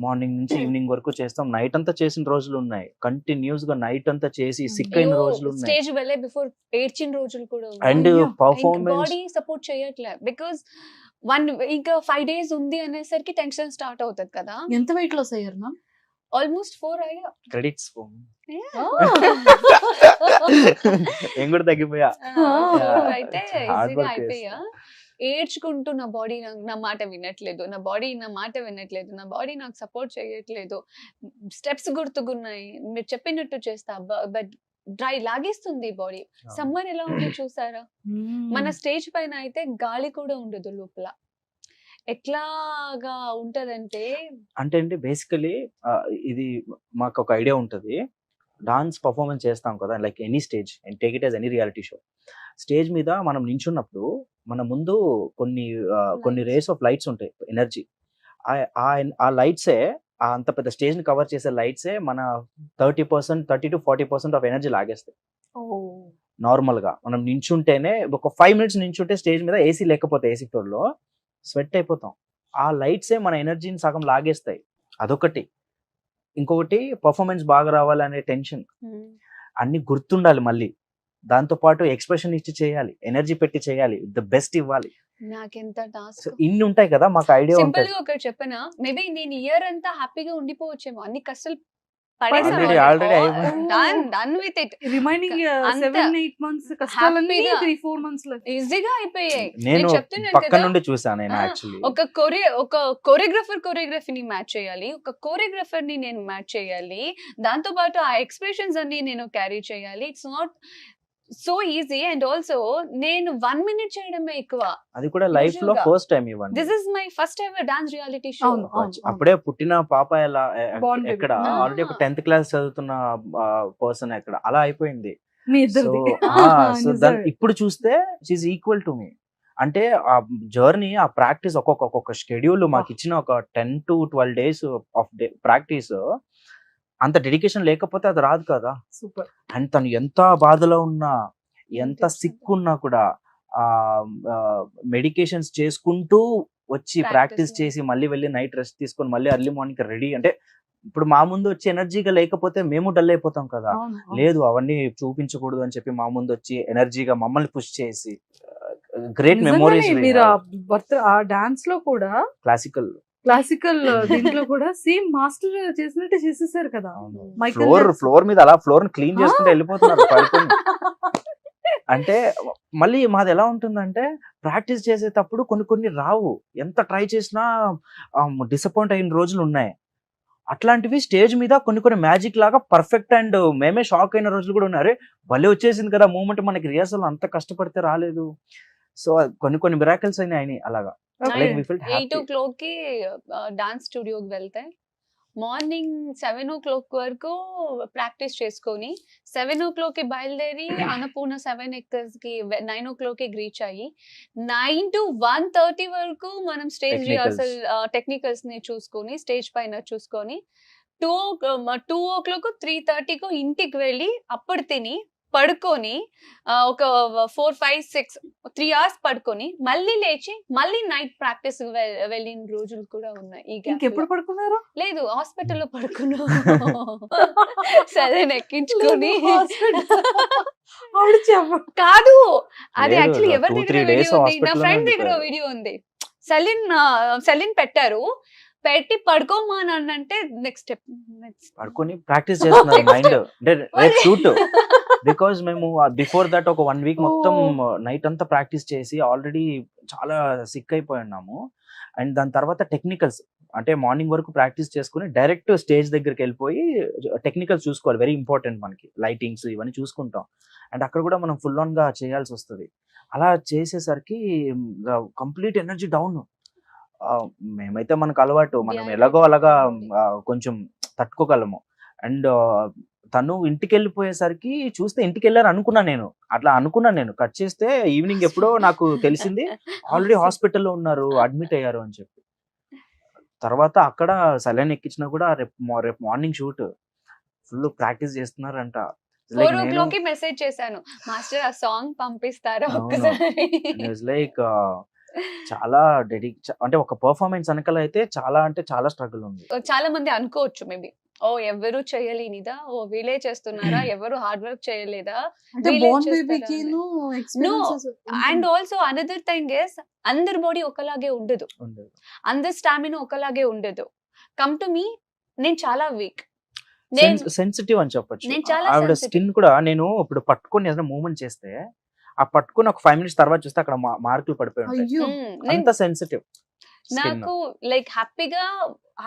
మార్నింగ్ నుంచి ఈవినింగ్ వరకు చేస్తాం. నైట్ అంతా చేసిన రోజులు ఉన్నాయి. కంటిన్యూస్ గా నైట్ అంతా చేసి సిక్ అయిన రోజులు ఉన్నాయి. స్టేజ్ వెళ్ళే బిఫోర్ ఏడ్చిన రోజులు కూడా అండ్ అయ్యో. పర్ఫార్మెన్స్ బాడీ సపోర్ట్ చేయట్లే. బికాస్ ఇంకా 5 days ఉంది అనేసరికి టెన్షన్ స్టార్ట్ అవుతుంది కదా. ఎంత వెయిట్ లాస్ అయ్యారు మ్యామ్? ఆల్మోస్ట్ 4 అయ్యా. క్రెడిట్స్ నేను కూడా తగ్గిపోయా. అయితే Hard ఈజీగా work అయిపోయా. ఏడ్చుకుంటూ నా బాడీ నా మాట వినట్లేదు, నా బాడీ నా బాడీ నాకు సపోర్ట్ చేయట్లేదు, స్టెప్స్ గుర్తుకున్నాయి, మీరు చెప్పినట్టు చేస్తా బట్ డ్రై లాగేస్తుంది బాడీ. సమ్మర్ ఎలా ఉంది చూసారా? మన స్టేజ్ పైన అయితే గాలి కూడా ఉండదు లోపల. ఎట్లాగా ఉంటదంటే అంటే బేసికలీ ఇది మాకు ఒక ఐడియా ఉంటది. డాన్స్ పర్ఫార్మెన్స్ చేస్తాం కదా, like any stage and take it as any reality show. Stage మీద మనం నించున్నప్పుడు మన ముందు కొన్ని రేస్ ఆఫ్ లైట్స్ ఉంటాయి, ఎనర్జీ. ఆ లైట్సే, అంత పెద్ద స్టేజ్ ని కవర్ చేసే లైట్సే మన 30% to 40% ఆఫ్ ఎనర్జీ లాగేస్తాయి. నార్మల్ గా మనం నించుంటేనే ఒక 5 minutes నించుంటే స్టేజ్ మీద ఏసీ లేకపోతే ఏసీ ఫ్లోర్ లో స్వెట్ అయిపోతాం. ఆ లైట్సే మన ఎనర్జీని సగం లాగేస్తాయి. అదొకటి. ఇంకొకటి పర్ఫార్మెన్స్ బాగా రావాలనే టెన్షన్. అన్ని గుర్తుండాలి. మళ్ళీ దాంతో పాటు ఎక్స్ప్రెషన్ ఇచ్చి చేయాలి, ఎనర్జీ పెట్టి చేయాలి, ద బెస్ట్ ఇవ్వాలి. నాకెంత టాస్క్. ఇన్ని ఉంటాయి కదా, మాకు ఐడియా సింపుల్ ఉంటుంది. గా ఒకటి చెప్పనా, మేబీ నేను ఇయర్ అంతా హ్యాపీగా ఉండిపోవచ్చేమో, అన్ని కష్టాలు Already done with it. Remaining అంత 7-8 months కష్టాలన్నీ happy గా 3-4 months లో ఈజీగా అయిపోయాయి. నేను చెప్తున్నాను పక్క కదా, నుండి చూసాను నేను యాక్చువల్లీ. ఒక కొరియోగ్రఫీని మ్యాచ్ చేయాలి, ఒక కోరియోగ్రఫర్ ని నేను మ్యాచ్ చేయాలి, దాంతో పాటు ఆ ఎక్స్ప్రెషన్స్ అన్ని నేను క్యారీ చేయాలి. It's not so easy. And also నేను 1 minute చేయడమే ఎక్కువ. అది కూడా లైఫ్ లో Usual-గా. ఫస్ట్ టైం ఇవ్వండి. This is my first ever dance reality show. అవును, అవును. అప్పుడే పుట్టిన పాప ఎలా Born baby. ఎక్కడ Ah. ఆల్రెడీ ఒక 10th క్లాస్ చదువుతున్న పర్సన్ ఎక్కడ అలా అయిపోయింది. మీ సో ఇద్దరిది సో దాని ఇప్పుడు చూస్తే షీఈ్ ఈక్వల్ టు మీ. అంటే ఆ జర్నీ, ఆ ప్రాక్టీస్, ఒక్కొక్క షెడ్యూల్ మాకు ఇచ్చిన ఒక 10 to 12 days ఆఫ్ ప్రాక్టీస్, అంత డెడికేషన్ లేకపోతే అది రాదు కదా. సూపర్. అండ్ తను ఎంత బాధలో ఉన్నా, ఎంత సిక్ ఉన్నా కూడా ఆ మెడికేషన్స్ చేసుకుంటూ వచ్చి Practice ప్రాక్టీస్ లో. చేసి మళ్ళీ వెళ్ళి నైట్ రెస్ట్ తీసుకొని మళ్ళీ ఎర్లీ మార్నింగ్ రెడీ. అంటే ఇప్పుడు మా ముందు వచ్చి ఎనర్జీగా లేకపోతే మేము డల్ అయిపోతాం కదా. అవును, అవును. లేదు అవన్నీ చూపించకూడదు అని చెప్పి మా ముందు వచ్చి ఎనర్జీగా మమ్మల్ని పుష్ చేసి గ్రేట్ మెమోరీస్. నిజంగానే మీరు ఆ డాన్స్ లో కూడా క్లాసికల్ క్లాసికల్ దీంట్లో కూడా సేమ్ మాస్టర్ చేసినట్టే చేసేసారు కదా. మైకేల్ ఫ్లోర్ మీద అలా ఫ్లోర్ క్లీన్ చేసుకుంటూ Ah. వెళ్ళిపోతున్నారు పడుకొని. అంటే మళ్ళీ మాది ఎలా ఉంటుందంటే ప్రాక్టీస్ చేసేటప్పుడు కొన్ని రావు, ఎంత ట్రై చేసినా డిసప్పాయింట్ అయిన రోజులు ఉన్నాయి. అట్లాంటివి స్టేజ్ మీద కొన్ని మ్యాజిక్ లాగా పర్ఫెక్ట్, అండ్ మేమే షాక్ అయిన రోజులు కూడా ఉన్నారు. భలే వచ్చేసింది కదా మూమెంట్, మనకి రిహార్సల్ అంత కష్టపడితే రాలేదు. సో కొన్ని మిరాకిల్స్ అయినాయి అలాగా. Okay. Like we felt 8 happy. o'clock కి డాన్స్ స్టూడియోకి వెళ్తే మార్నింగ్ 7 o'clock వరకు ప్రాక్టీస్ చేసుకొని 7 o'clock కి బయలుదేరి అన్నపూర్ణ 7 acres కి 9 o'clock కి రీచ్ అయ్యి 9 to 1:30 వరకు మనం స్టేజ్ Technicals. రిహార్సల్ టెక్నికల్స్ ని చూసుకొని స్టేజ్ పైన చూసుకొని 2 o'clock 3:30 కు ఇంటికి వెళ్ళి అప్పుడు తిని పడుకొని ఒక 4, 5, 6 3 hours పడుకొని మళ్ళీ లేచి మళ్ళీ నైట్ ప్రాక్టీస్ వెళ్ళిన రోజులు కూడా ఉన్నాయి. ఈ gap ఇంకెప్పుడు లో. పడుకున్నారు? లేదు, హాస్పిటల్లో పడుకున్నాం. సరే ఎక్కించుకొని ఆవిడ చెప్ప కాదు, అది లేదు, యాక్చువల్లీ ఎవరి 2-3 దగ్గర days వీడియో ఉంది, నా hospital ఫ్రెండ్ లోనే దగ్గర ఉండిపోయారు. వీడియో ఉంది. సెలిన్ పెట్టారు, పెట్టి పడుకోమానంటే నెక్స్ట్ స్టెప్ పడుకొని ప్రాక్టీస్ చేస్తున్నారు మైండ్. అంటే రేపు షూట్, బికాజ్ మేము బిఫోర్ దట్ ఒక 1 week మొత్తం నైట్ అంతా ప్రాక్టీస్ చేసి ఆల్రెడీ చాలా సిక్ అయిపోయి ఉన్నాము. అండ్ దాని తర్వాత టెక్నికల్స్, అంటే మార్నింగ్ వరకు ప్రాక్టీస్ చేసుకుని డైరెక్ట్ స్టేజ్ దగ్గరికి వెళ్ళిపోయి టెక్నికల్స్ చూసుకోవాలి, వెరీ ఇంపార్టెంట్ మనకి. లైటింగ్స్ ఇవన్నీ చూసుకుంటాం, అండ్ అక్కడ కూడా మనం ఫుల్ ఆన్ గా చేయాల్సి వస్తుంది. అలా చేసేసరికి కంప్లీట్ ఎనర్జీ డౌన్. మేమైతే మనకు అలవాటు, మనం Yeah, ఎలాగో అలాగా yeah. కొంచెం తట్టుకోగలము. అండ్ తను ఇంటికి వెళ్ళిపోయేసరికి చూస్తే ఇంటికి వెళ్ళారు అనుకున్నాను నేను. అట్లా అనుకున్నాను నేను. కట్ చేస్తే ఈవినింగ్ ఎప్పుడో నాకు తెలిసింది ఆల్రెడీ హాస్పిటల్లో ఉన్నారు, అడ్మిట్ అయ్యారు అని చెప్పి. తర్వాత అక్కడ సలైన్ ఎక్కించినా కూడా రేపు మార్నింగ్ షూట్, ఫుల్ ప్రాక్టీస్ చేస్తున్నారంట. 4 o'clock కి మెసేజ్ చేశాను, మాస్టర్ ఆ సాంగ్ పంపిస్తారా అవును. ఒక్కసారి. లైక్ చాలా అంటే ఒక పర్ఫార్మెన్స్ వెనకాల అయితే చాలా అంటే చాలా స్ట్రగుల్ ఉంది. చాలా మంది అనుకోవచ్చు మేబీ, ఓ ఎవరు చేయలేనిదా, ఓ వీళ్ళే చేస్తున్నారా, ఎవరు హార్డ్ వర్క్ చేయలేదా. అంటే వీళ్ళే బోర్న్ చేస్తారా బేబీకి అని. Experiences and also another thing is, అందరి బాడీ ఒకలాగే ఉండదు, ఉండదు. అందరి స్టామినా ఒకలాగే ఉండదు. కమ్ టు మీ, నేను చాలా వీక్, నేను సెన్సిటివ్ అని చెప్పొచ్చు. నేను చాలా ఆవిడ sensitive. స్కిన్ కూడా, నేను ఇప్పుడు పట్టుకొని ఏదైనా మూవ్మెంట్ చేస్తే ఆ పట్టుకొని ఒక 5 minutes తర్వాత చూస్తే అక్కడ మార్కులు పడిపోయి ఉంటాయి. అయ్యో నేను అంత సెన్సిటివ్ స్కిన్. నాకు లైక్ హ్యాపీగా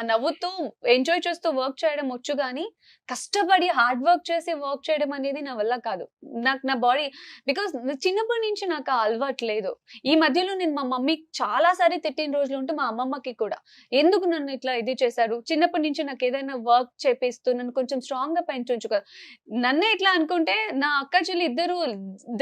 నవ్వుతూ ఎంజాయ్ చేస్తూ వర్క్ చేయడం వచ్చు, కానీ కష్టపడి హార్డ్ వర్క్ చేసి వర్క్ చేయడం అనేది నా వల్ల కాదు. నాకు నా బాడీ, బికాస్ చిన్నప్పటి నుంచి నాకు ఆ అలవాటు లేదు. ఈ మధ్యలో నేను మా మమ్మీ చాలా సారి తిట్టిన రోజులు ఉంటే, మా అమ్మమ్మకి కూడా, ఎందుకు నన్ను ఇట్లా ఇది చేశారు, చిన్నప్పటి నుంచి నాకు ఏదైనా వర్క్ చేపిస్తూ నన్ను కొంచెం స్ట్రాంగ్ గా పెంచు కదా. నన్నే ఇట్లా అనుకుంటే నా అక్క చెల్లి ఇద్దరు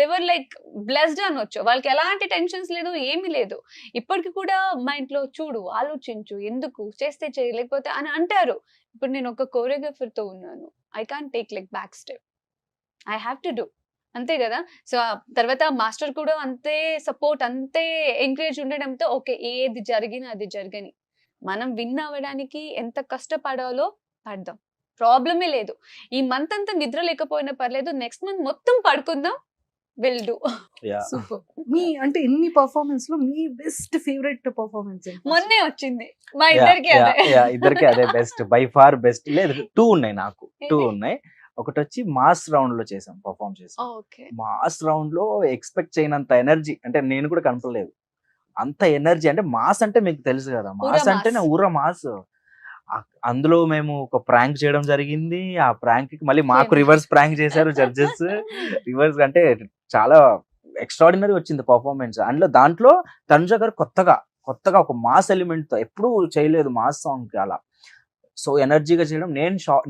దేవర్ లైక్ బ్లెస్డ్ అనొచ్చు. వాళ్ళకి ఎలాంటి టెన్షన్స్ లేదు, ఏమీ లేదు. ఇప్పటికి కూడా మా ఇంట్లో చూడు, ఆలోచించు, ఎందుకు చేస్తే చేయలేకపోతే అని అంటారు. ఇప్పుడు నేను ఒక కోరియోగ్రఫర్ తో ఉన్నాను, I can't take like back step, I have to do, అంతే కదా. సో తర్వాత మాస్టర్ కూడా అంతే సపోర్ట్, అంతే ఎంకరేజ్ ఉండడంతో ఓకే, ఏది జరిగినా అది జరగని, మనం విన్ అవ్వడానికి ఎంత కష్టపడాలో పడదాం, ప్రాబ్లమే లేదు. ఈ మంత్ అంతా నిద్ర లేకపోయినా పర్లేదు, నెక్స్ట్ మంత్ మొత్తం పడుకుందాం, విల్ డూ. సూపర్. మీ అంటే ఇన్ని పర్ఫార్మెన్స్ లో మీ బెస్ట్ ఫేవరెట్ పర్ఫార్మెన్స్ మొన్నే వచ్చింది మా ఇద్దరికి అదే. ఇద్దరికి అదే బెస్ట్, బై ఫార్ బెస్ట్. లేదు 2 ఉన్నాయి, నాకు 2 ఉన్నాయి. ఒకటి వచ్చి మాస్ రౌండ్ లో పర్ఫార్మ్ చేసాం. ఓకే, మాస్ రౌండ్ లో ఎక్స్పెక్ట్ చేయనంత ఎనర్జీ, అంటే నేను కూడా కనపడలేదు అంత ఎనర్జీ. అంటే మాస్ అంటే మీకు తెలుసు కదా, మాస్ ఊర అంటే మాస్. ఊర మాస్. అందులో మేము ఒక ప్రాంక్ చేయడం జరిగింది. ఆ ప్రాంక్ కి మళ్ళీ మాకు ఏమి? రివర్స్ ప్రాంక్ చేశారు జడ్జెస్. రివర్స్ అంటే చాలా ఎక్స్ట్రాడినరీ వచ్చింది పర్ఫార్మెన్స్. దాంట్లో తనుజ గారు కొత్తగా ఒక మాస్ ఎలిమెంట్ తో ఎప్పుడూ చేయలేదు మాస్ సాంగ్ కి అలా. సో ఎనర్జీగా చేయడం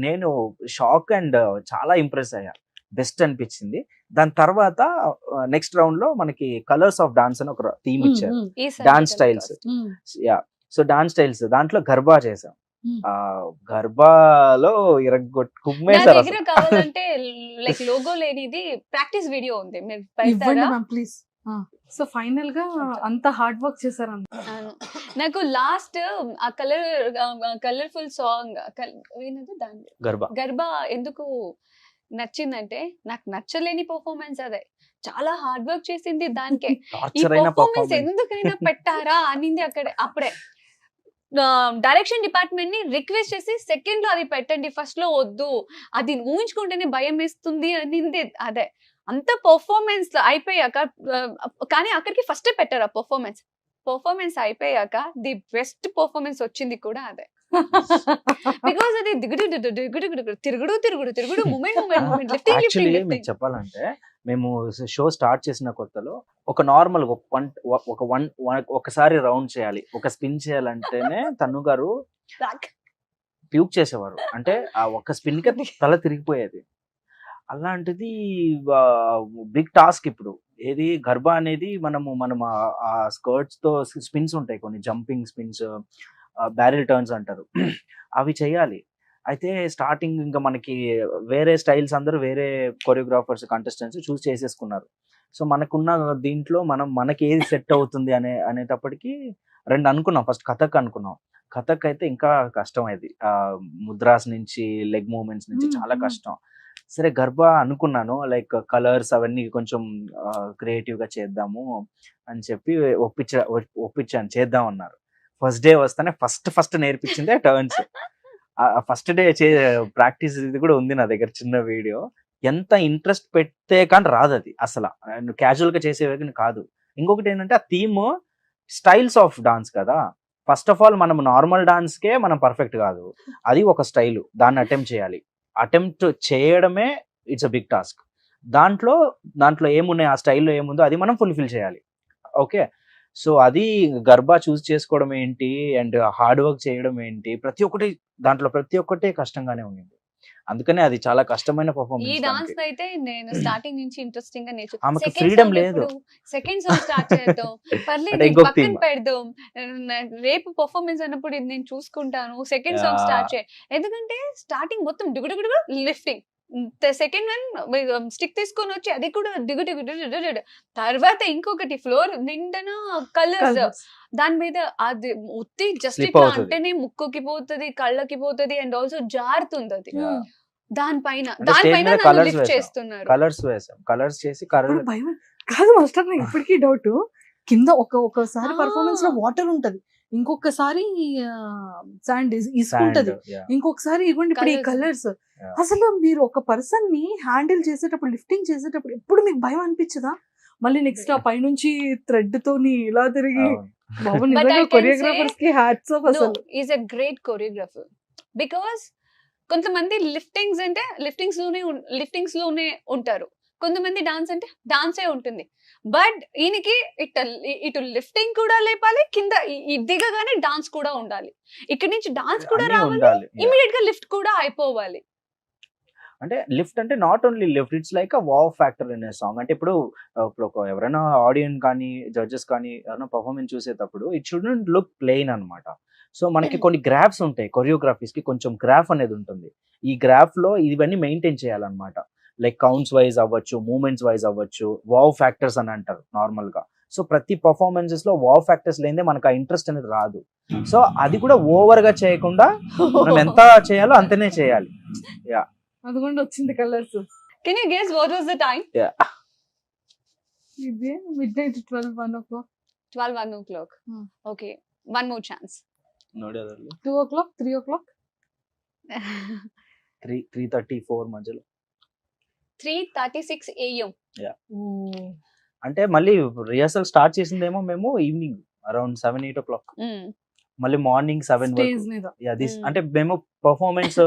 నేను షాక్ అండ్ చాలా ఇంప్రెస్ అయ్యా. బెస్ట్ అనిపించింది. దాని తర్వాత నెక్స్ట్ రౌండ్ లో మనకి కలర్స్ ఆఫ్ డాన్స్ అని ఒక థీమ్ ఇచ్చారు. ఈసారి dance styles. Yeah, so dance styles దాంట్లో గర్బా చేసాం. ఆ గర్బాలో నా కుమ్మేశారు దగ్గర అసలు. కావాలంటే లైక్ లోగో లేనిది ప్రాక్టీస్ వీడియో ఉంది, మీరు ఇవ్వండి పెడతారా? Ma'am please. సో ఫైనల్ గా అంత హార్డ్ వర్క్ చేశారంట. అవును. నాకు లాస్ట్ ఆ కలర్ఫుల్ సాంగ్ ఏంటంటే దాని గర్బా గర్భా ఎందుకు నచ్చిందంటే, నాకు నచ్చలేని పర్ఫార్మెన్స్ అదే, చాలా హార్డ్ వర్క్ చేసింది దానికే. ఈ టార్చర్ అయిన పర్ఫార్మెన్స్ పర్ఫార్మెన్స్. ఎందుకైనా పెట్టారా అనింది అప్పుడే డైరెక్షన్ డిపార్ట్మెంట్ ని రిక్వెస్ట్ చేసి సెకండ్ లో అది పెట్టండి, ఫస్ట్ లో వద్దు, అది ఊహించుకుంటేనే భయం వేస్తుంది అనింది అదే. అంత పర్ఫార్మెన్స్ అయిపోయాక కానీ అక్కడికి ఫస్ట్ పెట్టారు ఆ పర్ఫార్మెన్స్ అయిపోయాక ది బెస్ట్ పర్ఫార్మెన్స్ వచ్చింది కూడా అదే. బికాస్ అది తిరుగుడు మూమెంట్ యాక్చువల్లీ మీకు చెప్పాలంటే మేము షో స్టార్ట్ చేసిన కొత్తలో ఒక నార్మల్ ఒకసారి రౌండ్ చేయాలి, ఒక స్పిన్ చేయాలంటేనే తను గారు ప్యూక్ చేసేవారు. అంటే ఆ ఒక స్పిన్ కి తల తిరిగిపోయేది. అలాంటిది బిగ్ టాస్క్ ఇప్పుడు. ఏది గర్భా అనేది మనం ఆ స్కర్ట్స్ తో స్పిన్స్ ఉంటాయి, కొన్ని జంపింగ్ స్పిన్స్, బ్యారెల్ టర్న్స్ అంటారు, అవి చేయాలి. అయితే స్టార్టింగ్ ఇంకా మనకి వేరే స్టైల్స్ అందరూ వేరే కొరియోగ్రాఫర్స్ కంటెస్టెంట్స్ చూస్ చేసేసుకున్నారు. సో మనకున్న దీంట్లో మనకి ఏది సెట్ అవుతుంది అనేటప్పటికి రెండు అనుకున్నాం. ఫస్ట్ కథక్ అనుకున్నాం. కథక్ అయితే ఇంకా కష్టం. అది ముద్రాస్ నుంచి లెగ్ మూవ్మెంట్స్ నుంచి చాలా కష్టం. సరే గర్భా అనుకున్నాను, లైక్ కలర్స్ అవన్నీ కొంచెం క్రియేటివ్ గా చేద్దాము అని చెప్పి ఒప్పించాను, చేద్దాం అన్నారు. ఫస్ట్ డే వస్తానే ఫస్ట్ నేర్పించిందే టర్న్స్. ఫస్ట్ డే ప్రాక్టీస్ ఇది కూడా ఉంది నా దగ్గర, చిన్న వీడియో. ఎంత ఇంట్రెస్ట్ పెడితే కానీ రాదు అది అసలు, క్యాజువల్ గా చేసేవి కాదు. ఇంకొకటి ఏంటంటే ఆ థీమ్ స్టైల్స్ ఆఫ్ డాన్స్ కదా. ఫస్ట్ ఆఫ్ ఆల్ మనం నార్మల్ డాన్స్ కే మనం పర్ఫెక్ట్ కాదు, అది ఒక స్టైల్, దాన్ని అటెంప్ట్ చేయాలి. అటెంప్ట్ చేయడమే ఇట్స్ అ బిగ్ టాస్క్. దాంట్లో ఏమున్నాయి, ఆ స్టైల్లో ఏముందో అది మనం ఫుల్ఫిల్ చేయాలి. ఓకే, సో అది గర్భా చూస్ చేసుకోవడం ఏంటి అండ్ హార్డ్ వర్క్ చేయడం ఏంటి, ప్రతి ఒక్కటి కష్టంగానే ఉంది. అందుకనే అది చాలా కష్టమైన ఈ పర్ఫార్మెన్స్. డాన్స్ అయితే నేను స్టార్టింగ్ నుంచి ఇంట్రెస్టింగ్ గా ఆమెకు freedom లేదు. సెకండ్ సాంగ్ స్టార్ట్ చేద్దాం, పర్లేదు అంటే ఇది ఇంకొక పక్కన theme. పెడదాం, రేపు పర్ఫార్మెన్స్ అన్నప్పుడు ఇది నేను చూసుకుంటాను, సెకండ్ సాంగ్ స్టార్ట్ చేయ. ఎందుకంటే స్టార్టింగ్ మొత్తం దిగుడు లిఫ్టింగ్, సెకండ్ వన్ స్టిక్ తీసుకొని వచ్చి అది కూడా దిగుడు, తర్వాత ఇంకొకటి ఫ్లోర్ నిండన కలర్స్, దాని మీద అది ఉత్తి జస్ట్ Slip ఇట్లా అవుతది. అంటేనే ముక్కుకి పోతుంది, కళ్ళకి పోతుంది, అండ్ ఆల్సో జారుతుంది అది. Yeah. దానిపైన అంటే stage మీద నన్ను colours లిఫ్ట్ వేసాం. చేస్తున్నారు. కలర్స్ చేసి ఇప్పుడు భయం కాదు మాస్టర్, నాకు ఇప్పటికీ డౌట్. కింద ఒకసారి పర్ఫార్మెన్స్ లో వాటర్ ఉంటది, ఇంకొకసారి శాండ్ ఇసుకుంటది, ఇంకొకసారి ఇవ్వండి ఇప్పుడు ఈ కలర్స్. అసలు మీరు ఒక పర్సన్ ని హ్యాండిల్ చేసేటప్పుడు, లిఫ్టింగ్ చేసేటప్పుడు ఎప్పుడు మీకు భయం అనిపించదా? మళ్ళీ నెక్స్ట్ ఆ పైనుంచి థ్రెడ్ తోని ఇలా తిరిగి బాబు, But I నిజంగా can కొరియోగ్రాఫర్స్ కి హ్యాట్స్ ఆఫ్ No, అసలు. Is a great choreographer. Because కొంతమంది లిఫ్టింగ్స్ లోనే ఉంటారు, కొంతమంది డాన్స్ అంటే డాన్సే ఉంటుంది. బట్ ఈయనకి ఇటు లిఫ్టింగ్ కూడా లేపాలి, కింద దిగగానే డాన్స్ కూడా ఉండాలి, ఇక్కడ నుంచి డాన్స్ కూడా రావాలి, ఇమీడియట్ గా లిఫ్ట్ కూడా అయిపోవాలి. అంటే లిఫ్ట్ అంటే not only lift, it's like a wow factor in song. అంటే ఇప్పుడు ఎవరైనా ఆడియన్స్ కానీ జడ్జెస్ కానీ ఎవరైనా పర్ఫార్మెన్స్ చూసేటప్పుడు ఇట్ షుడెంట్ లుక్ ప్లెయిన్ అన్నమాట. సో మనకి కొన్ని గ్రాఫ్స్ ఉంటాయి, కొరియోగ్రఫీస్ కి కొంచెం గ్రాఫ్ అనేది ఉంటుంది. ఈ గ్రాఫ్ లో ఇవన్నీ మెయింటైన్ చేయాలన్నమాట. లైక్ కౌంట్స్ వైజ్ అవ్వచ్చు, మూమెంట్స్ వైజ్ అవ్వచ్చు, వావ్ ఫ్యాక్టర్స్ అని అంటారు నార్మల్ గా. సో ప్రతి పర్ఫార్మెన్సెస్ లో వావ్ ఫ్యాక్టర్స్ లేదే మనకు ఆ ఇంట్రెస్ట్ అనేది రాదు. సో అది కూడా ఓవర్ గా చేయకుండా మనం ఎంత చేయాలో అంతనే చేయాలి. యా, అదిగోండి వచ్చింది colours. Can you guess what was the time? ఇది midnight 12 o'clock 1 o'clock. Okay, one more chance. 2 o'clock 3 o'clock 3:34 మధ్యలో. 3:36 AM. అంటే మళ్ళీ రిహర్సల్ స్టార్ట్ చేసిందేమో మేము ఈవినింగ్ అరౌండ్ 7-8 o'clock. మళ్ళీ మార్నింగ్ 7 స్టేజ్ వరకు మీద అంటే మేము పర్ఫార్మెన్స్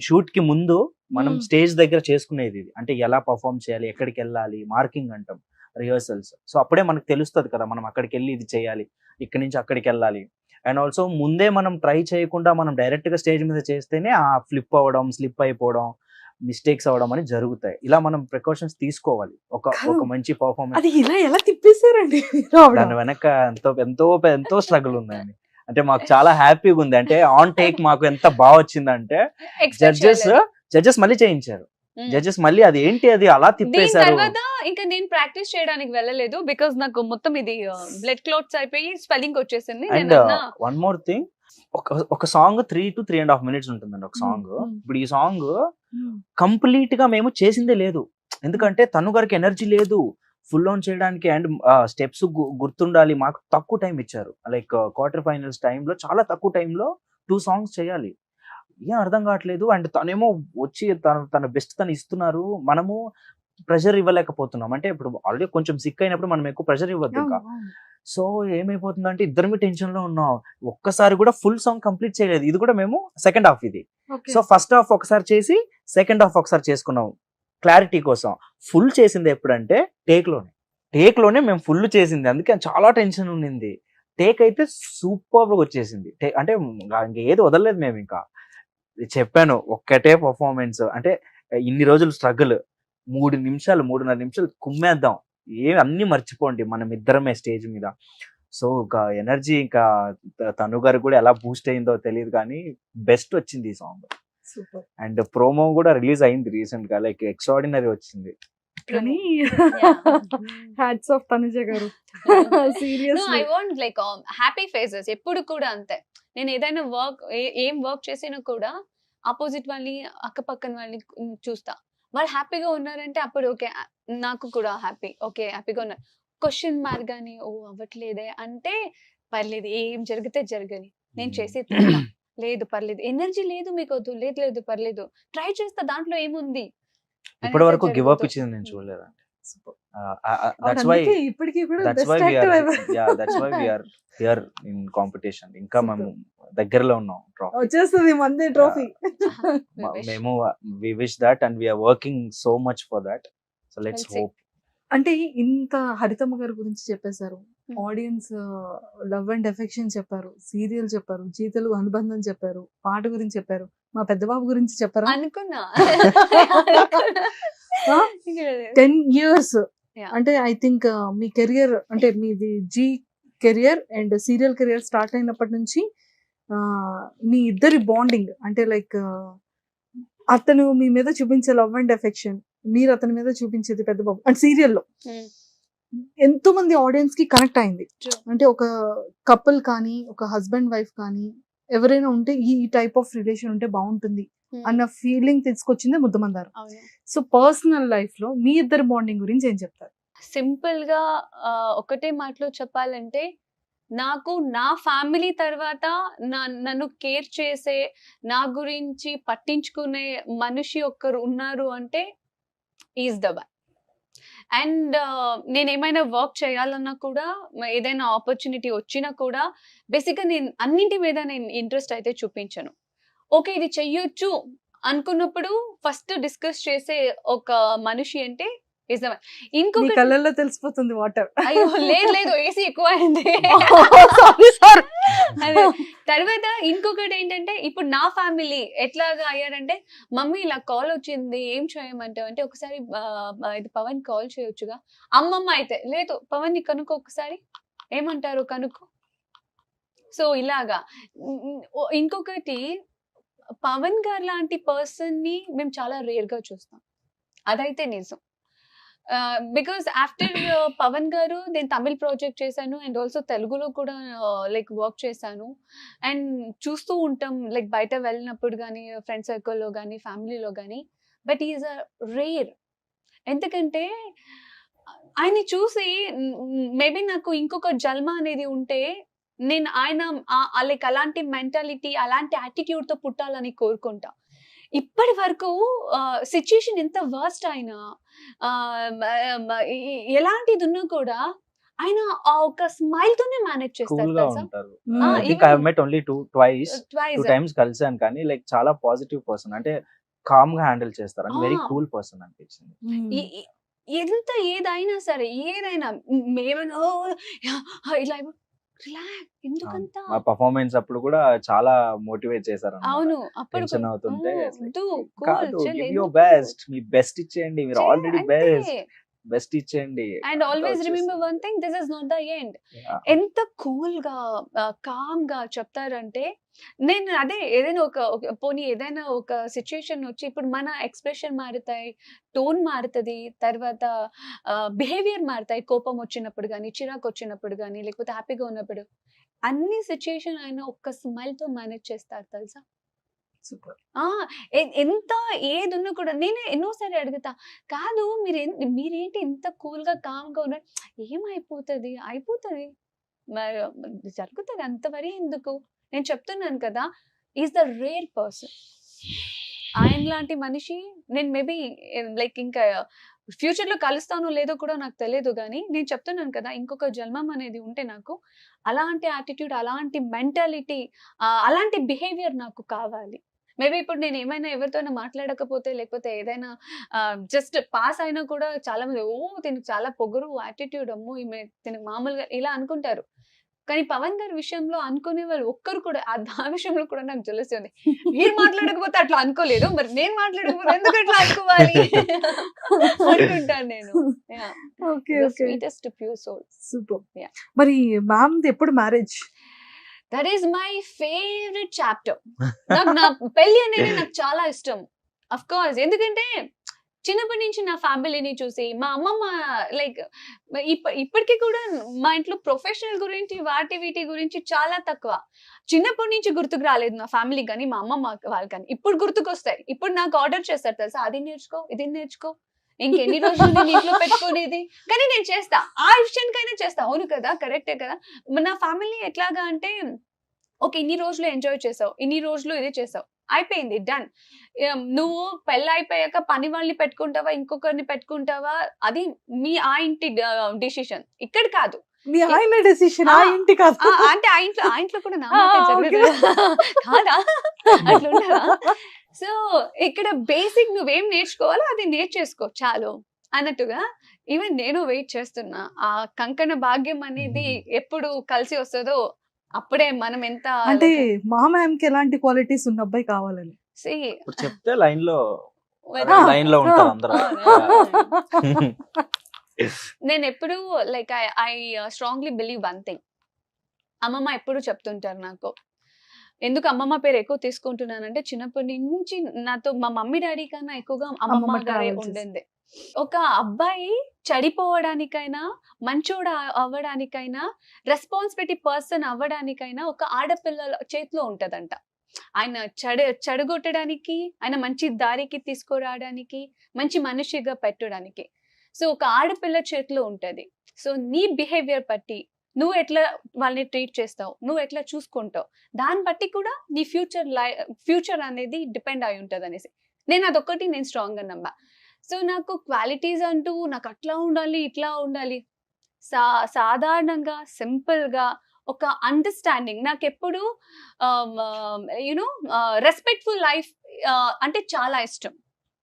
షూట్ కి ముందు మనం Hmm. స్టేజ్ దగ్గర చేసుకునేది ఇది. అంటే ఎలా పర్ఫార్మ్ చేయాలి, ఎక్కడికి వెళ్ళాలి, మార్కింగ్ అంటాం, రిహర్సల్స్. సో అప్పుడే మనకు తెలుస్తుంది కదా మనం అక్కడికి వెళ్ళి ఇది చేయాలి, ఇక్కడి నుంచి అక్కడికి వెళ్ళాలి. అండ్ ఆల్సో ముందే మనం ట్రై చేయకుండా మనం డైరెక్ట్ గా స్టేజ్ మీద చేస్తేనే ఆ ఫ్లిప్ అవ్వడం, స్లిప్ అయిపోవడం, మిస్టేక్స్ అవ్వడం అని జరుగుతాయి. ఇలా మనం ప్రికాషన్స్ తీసుకోవాలి ఒక మంచి పర్ఫార్మెన్స్. అది ఇలా ఎలా తిప్పేశారండి మీరు ఆవిడ? దాని వెనక ఎంతో ఎంతో ఎంతో స్ట్రగుల్ ఉందండి. అంటే మాకు చాలా హ్యాపీగా ఉంది. అంటే ఆన్ టేక్ మాకు ఎంత బాగా వచ్చిందంటే జడ్జెస్ మళ్ళీ చేయించారు. జడ్జెస్ మళ్ళీ అది ఏంటి అది అలా దీని తిప్పేశారు. తర్వాత ఇంకా నేను ప్రాక్టీస్ చేయడానికి వెళ్ళలేదు బికాజ్ నాకు మొత్తం ఇది బ్లడ్ క్లాట్స్ అయిపోయి స్వెల్లింగ్ వచ్చేసింది. అండ్ వన్ మోర్ థింగ్, ఒక సాంగ్ 3 to 3.5 minutes ఉంటుందండి ఒక సాంగ్. ఇప్పుడు ఈ సాంగ్ కంప్లీట్ గా మేము చేసిందే లేదు, ఎందుకంటే తను గారికి ఎనర్జీ లేదు ఫుల్ ఆన్ చేయడానికి. అండ్ స్టెప్స్ గుర్తుండాలి. మాకు తక్కువ టైం ఇచ్చారు, లైక్ క్వార్టర్ ఫైనల్స్ టైంలో చాలా తక్కువ టైంలో 2 songs చేయాలి. ఏం అర్థం కావట్లేదు. అండ్ తనేమో వచ్చి తన బెస్ట్ తను ఇస్తున్నారు, మనము ప్రెషర్ ఇవ్వలేకపోతున్నాం. అంటే ఇప్పుడు ఆల్రెడీ కొంచెం సిక్ అయినప్పుడు మనం ఎక్కువ ప్రెషర్ ఇవ్వద్దు ఇంకా. సో ఏమైపోతుందంటే ఇద్దరిమి టెన్షన్ లో ఉన్నాం. ఒక్కసారి కూడా ఫుల్ సాంగ్ కంప్లీట్ చేయలేదు. ఇది కూడా మేము సెకండ్ హాఫ్ ఇది. సో ఫస్ట్ హాఫ్ ఒకసారి చేసి సెకండ్ హాఫ్ ఒకసారి చేసుకున్నాం క్లారిటీ కోసం. ఫుల్ చేసింది ఎప్పుడంటే టేక్ లోనే మేము ఫుల్ చేసింది. అందుకే చాలా టెన్షన్ ఉండింది. టేక్ అయితే సూపర్ గా వచ్చేసింది. అంటే ఏది వదలలేదు మేము. ఇంకా చెప్పాను ఒక్కటే పర్ఫార్మెన్స్, అంటే ఇన్ని రోజులు స్ట్రగుల్, 3.5 నిమిషాలు కుమ్మేద్దాం, అన్ని మర్చిపోండి మనం ఇద్దరమే స్టేజ్ మీద. సో ఇంకా ఎనర్జీ ఇంకా తను గారు కూడా ఎలా బూస్ట్ అయిందో తెలియదు కానీ బెస్ట్ వచ్చింది ఈ సాంగ్. అండ్ ప్రోమో కూడా రిలీజ్ అయింది రీసెంట్ గా, లైక్ ఎక్స్ట్రాడినరీ వచ్చింది. కానీ హ్యాట్స్ ఆఫ్ తనుజ గారు. I want like happy faces ఎప్పుడు కూడా అంతే. నేను ఏదైనా ఏం వర్క్ చేసినా కూడా ఆపోజిట్ వాళ్ళని అక్కపక్కన వాళ్ళని చూస్తా, వాళ్ళు హ్యాపీగా ఉన్నారంటే అప్పుడు ఓకే నాకు కూడా హ్యాపీగా ఉన్నారు. క్వశ్చన్ మార్క్ గానీ ఓ అవ్వట్లేదే అంటే పర్లేదు, ఏం జరిగితే జరగని, నేను చేసే లేదు పర్లేదు, ఎనర్జీ లేదు మీకు వద్దు, లేదు పర్లేదు, ట్రై చేస్తా, దాంట్లో ఏముంది. ఇప్పటి వరకు గివ్ అప్ ఇచ్చింది నేను చూడలేదండి. ఇప్పటికీ we are here in competition. ఇంకా మేము దగ్గరలో ఉన్నాం. వచ్చేస్తుంది మంది ట్రోఫీ. మేము we wish that and we are working so much for that. So let's hope. అంటే ఇంత హరితమ్మ గారి గురించి చెప్పేశారు, ఆడియన్స్ లవ్ అండ్ ఎఫెక్షన్ చెప్పారు, సీరియల్ చెప్పారు, జీతలు అనుబంధం చెప్పారు, పాట గురించి చెప్పారు, మా పెద్దబాబు గురించి చెప్పారు అనుకున్నా. 10 years అంటే ఐ థింక్ మీ కెరియర్ అంటే మీది Zee career and serial career start అయినప్పటి నుంచి మీ ఇద్దరి బాండింగ్ అంటే లైక్ అతను మీ మీద చూపించే లవ్ అండ్ ఎఫెక్షన్, మీరు అతని మీద చూపించేది పెద్దబాబు అండ్ సీరియల్లో ఎంతో మంది ఆడియన్స్ కి కనెక్ట్ అయింది. అంటే ఒక కపుల్ కానీ ఒక హస్బెండ్ వైఫ్ కానీ ఎవరైనా ఉంటే ఈ టైప్ ఆఫ్ రిలేషన్ ఉంటే బాగుంటుంది అన్న ఫీలింగ్ తీసుకొచ్చిందే ముద్దమందారం. సో పర్సనల్ లైఫ్ లో మీ ఇద్దరు బాండింగ్ గురించి ఏం చెప్తారు? సింపుల్ గా ఒకటే మాటలో చెప్పాలంటే, నాకు నా ఫ్యామిలీ తర్వాత నన్ను కేర్ చేసే, నా గురించి పట్టించుకునే మనిషి ఒక్కరు ఉన్నారు అంటే ఈజ్ ద వన్. అండ్ నేను ఏమైనా వర్క్ చేయాలన్నా కూడా, ఏదైనా ఆపర్చునిటీ వచ్చినా కూడా బేసిక్గా నేను అన్నింటి మీద నేను ఇంట్రెస్ట్ అయితే చూపించను. ఓకే ఇది చెయ్యొచ్చు అనుకున్నప్పుడు ఫస్ట్ డిస్కస్ చేసే ఒక మనిషి అంటే ఇంకొక కళ్ళల్లో తెలిసిపోతుంది వాటర్. అయ్యో లేదు ఏసీ ఎక్కువ అయింది. తర్వాత ఇంకొకటి ఏంటంటే, ఇప్పుడు నా ఫ్యామిలీ ఎట్లాగా అయ్యారంటే, మమ్మీ ఇలా కాల్ వచ్చింది ఏం చేయమంటే అంటే ఒకసారి ఇది పవన్ కాల్ చేయొచ్చుగా. అమ్మమ్మ అయితే లేదు పవన్ ని కనుక్కో ఒకసారి, ఏమంటారు కనుక్కో. సో ఇలాగా. ఇంకొకటి పవన్ గారు లాంటి పర్సన్ ని మేము చాలా రేర్ గా చూస్తాం, అదైతే నిజం. బికాస్ ఆఫ్టర్ పవన్ గారు నేను తమిళ్ ప్రాజెక్ట్ చేశాను అండ్ ఆల్సో తెలుగులో కూడా లైక్ వర్క్ చేశాను. అండ్ చూస్తూ ఉంటాం లైక్ బయట వెళ్ళినప్పుడు కానీ, ఫ్రెండ్ సర్కిల్లో కానీ, ఫ్యామిలీలో కానీ. But is a rare. ఎందుకంటే ఆయన్ని చూసి మేబీ నాకు ఇంకొక జన్మ అనేది ఉంటే నేను ఆయన లైక్ అలాంటి మెంటాలిటీ, అలాంటి యాటిట్యూడ్తో పుట్టాలని కోరుకుంటా. ఇప్పటి వరకు సిచ్యుయేషన్ ఎంత వర్స్ట్ అయినా, ఎలాంటిది ఉన్నా కూడా ఆయన ఆ ఒక స్మైల్ తోనే మేనేజ్ కూల్ చేస్తారు గా తెలుసా. ఉంటారు. Ah, I think I have met only two twice times కలిసాను, కానీ లైక్ చాలా పాజిటివ్ పర్సన్, అంటే కామ్ గా హ్యాండిల్ చేస్తారు అని వెరీ Ah. కూల్ పర్సన్ అనిపించింది. ఎంత ఏదైనా సరే ఏదైనా మేమేమో ఇలా రిలాక్స్ ఎందుకంత. మా పర్ఫార్మెన్స్ అప్పుడు కూడా చాలా మోటివేట్ చేశారు. అవును అప్పుడు టెన్షన్ అవుతుంటే కూల్ బెస్ట్, మీ బెస్ట్ ఇచ్చేయండి, మీరు ఆల్రెడీ బెస్ట్ ఇచ్చేయండి. And always remember one thing, this is not the end. ఎంత కూల్ గా కామ్ గా చెప్తారంటే, నేను అదే ఏదైనా పోనీ ఏదైనా ఒక సిచ్యుయేషన్ వచ్చి ఇప్పుడు మన ఎక్స్ప్రెషన్ మారుతాయి, టోన్ మారుతుంది, తర్వాత బిహేవియర్ మారుతాయి. కోపం వచ్చినప్పుడు కానీ, చిరాకు వచ్చినప్పుడు కానీ, లేకపోతే హ్యాపీగా ఉన్నప్పుడు, అన్ని సిచ్యుయేషన్ ఆయన ఒక్క స్మైల్ తో మేనేజ్ చేస్తారు తెలుసా. సూపర్. ఎంత ఏది ఉన్నా కూడా నేనే ఎన్నోసారి అడుగుతా, కాదు మీరేంటి ఇంత కూల్ గా కామ్ గా ఉన్నారు, ఏమైపోతుంది అయిపోతుంది మరి జరుగుతుంది అంత వరీ ఎందుకు. నేను చెప్తున్నాను కదా, ఈజ్ ద రేర్ పర్సన్. ఆయన లాంటి మనిషి నేను మేబీ లైక్ ఇంకా ఫ్యూచర్ లో కలుస్తానో లేదో కూడా నాకు తెలియదు, కానీ నేను చెప్తున్నాను కదా, ఇంకొక జన్మం అనేది ఉంటే నాకు అలాంటి యాటిట్యూడ్, అలాంటి మెంటాలిటీ, అలాంటి బిహేవియర్ నాకు కావాలి. మేబీ ఇప్పుడు నేను ఏమైనా ఎవరితోనైనా మాట్లాడకపోతే, లేకపోతే ఏదైనా జస్ట్ పాస్ అయినా కూడా చాలా మంది తినకు చాలా పొగరు యాటిట్యూడ్, అమ్మో ఈమె తినకు మామూలుగా ఇలా అనుకుంటారు. కానీ పవన్ గారి విషయంలో అనుకునే వాళ్ళు ఒక్కరు కూడా ఆ విషయంలో కూడా నాకు జెలసీ ఉంది. మీరు మాట్లాడకపోతే అట్లా అనుకోలేదు, మరి నేను మాట్లాడకపోతే ఎందుకు అట్లా అనుకోవాలి అనుకుంటాను నేను. Sweetest pure soul. Super. Yeah. మరి మ్యామ్ ఎప్పుడు marriage? That is my favourite chapter. నాకు నా పెళ్లి అనేది నాకు చాలా ఇష్టం. అఫ్ కోర్స్, ఎందుకంటే చిన్నప్పటి నుంచి నా ఫ్యామిలీని చూసి మా అమ్మమ్మ లైక్ ఇప్పటికీ కూడా మా ఇంట్లో ప్రొఫెషనల్ గురించి వీటి గురించి చాలా తక్కువ. చిన్నప్పటి నుంచి గుర్తుకు రాలేదు నా ఫ్యామిలీ కానీ మా అమ్మమ్మ వాళ్ళు కానీ. ఇప్పుడు గుర్తుకు వస్తాయి. ఇప్పుడు నాకు ఆర్డర్ చేస్తారు తెలుసా, అది నేర్చుకో ఇది నేర్చుకో, ఇంకెన్ని రోజులు నేను ఇంట్లో పెట్టుకునేది, కానీ నేను చేస్తా, ఆ విషయానికైనా చేస్తా. అవును కదా, కరెక్టే కదా. నా ఫ్యామిలీ ఎట్లాగా అంటే, ఓకే ఇన్ని రోజులు ఎంజాయ్ చేసావు, ఇన్ని రోజులు ఇది చేసావు, అయిపోయింది డన్. నువ్వు పెళ్ళి అయిపోయాక పని వాళ్ళని పెట్టుకుంటావా, ఇంకొకరిని పెట్టుకుంటావా, అది ఆ ఇంటి డిసిషన్, ఇక్కడ కాదు. మీ ఆయన డెసిషన్, ఆ ఇంటి కాదు. అంటే ఆ ఇంట్లో కూడా నా కాదా అట్లా ఉండదా. సో ఇక్కడ బేసిక్ నువ్వేం నేర్చుకోవాలో అది నేర్చేసుకో చాలు అన్నట్టుగా. ఈవెన్ నేను వెయిట్ చేస్తున్నా ఆ కంకణ భాగ్యం అనేది ఎప్పుడు కలిసి వస్తుందో అప్పుడే మనం ఎంత అంటే మా మ్యామ్ కి ఎలాంటి క్వాలిటీస్ ఉన్న అబ్బాయి కావాలని చెప్తే లైన్ లో ఉంటారు అందరూ. నేను ఎప్పుడు like I strongly believe one thing. అమ్మమ్మ ఎప్పుడు చెప్తుంటారు నాకు, ఎందుకు అమ్మమ్మ పేరు ఎక్కువ తీసుకుంటున్నానంటే, చిన్నప్పటి నుంచి నాతో మా మమ్మీ డాడీ కన్నా ఎక్కువగా అమ్మమ్మ గారే ఉండింది. ఒక అబ్బాయి చెడిపోవడానికైనా, మంచోడు అవ్వడానికైనా, రెస్పాన్సిబిలిటీ పర్సన్ అవ్వడానికైనా ఒక ఆడపిల్లల చేతిలో ఉంటదంట. ఆయన చెడగొట్టడానికి, ఆయన మంచి దారికి తీసుకురావడానికి, మంచి మనిషిగా పెట్టడానికి. సో ఒక ఆడపిల్ల చేతిలో ఉంటది. సో నీ బిహేవియర్ బట్టి నువ్వు ఎట్లా వాళ్ళని ట్రీట్ చేస్తావు, నువ్వు ఎట్లా చూసుకుంటావు, దాన్ని బట్టి కూడా నీ ఫ్యూచర్ అనేది డిపెండ్ అయి ఉంటుంది అనేసి నేను అదొక్కటి నేను స్ట్రాంగ్ గా నమ్మా. సో నాకు క్వాలిటీస్ అంటూ నాకు అట్లా ఉండాలి ఇట్లా ఉండాలి, సాధారణంగా సింపుల్ గా ఒక అండర్స్టాండింగ్. నాకు ఎప్పుడు యునో రెస్పెక్ట్ఫుల్ లైఫ్ అంటే చాలా ఇష్టం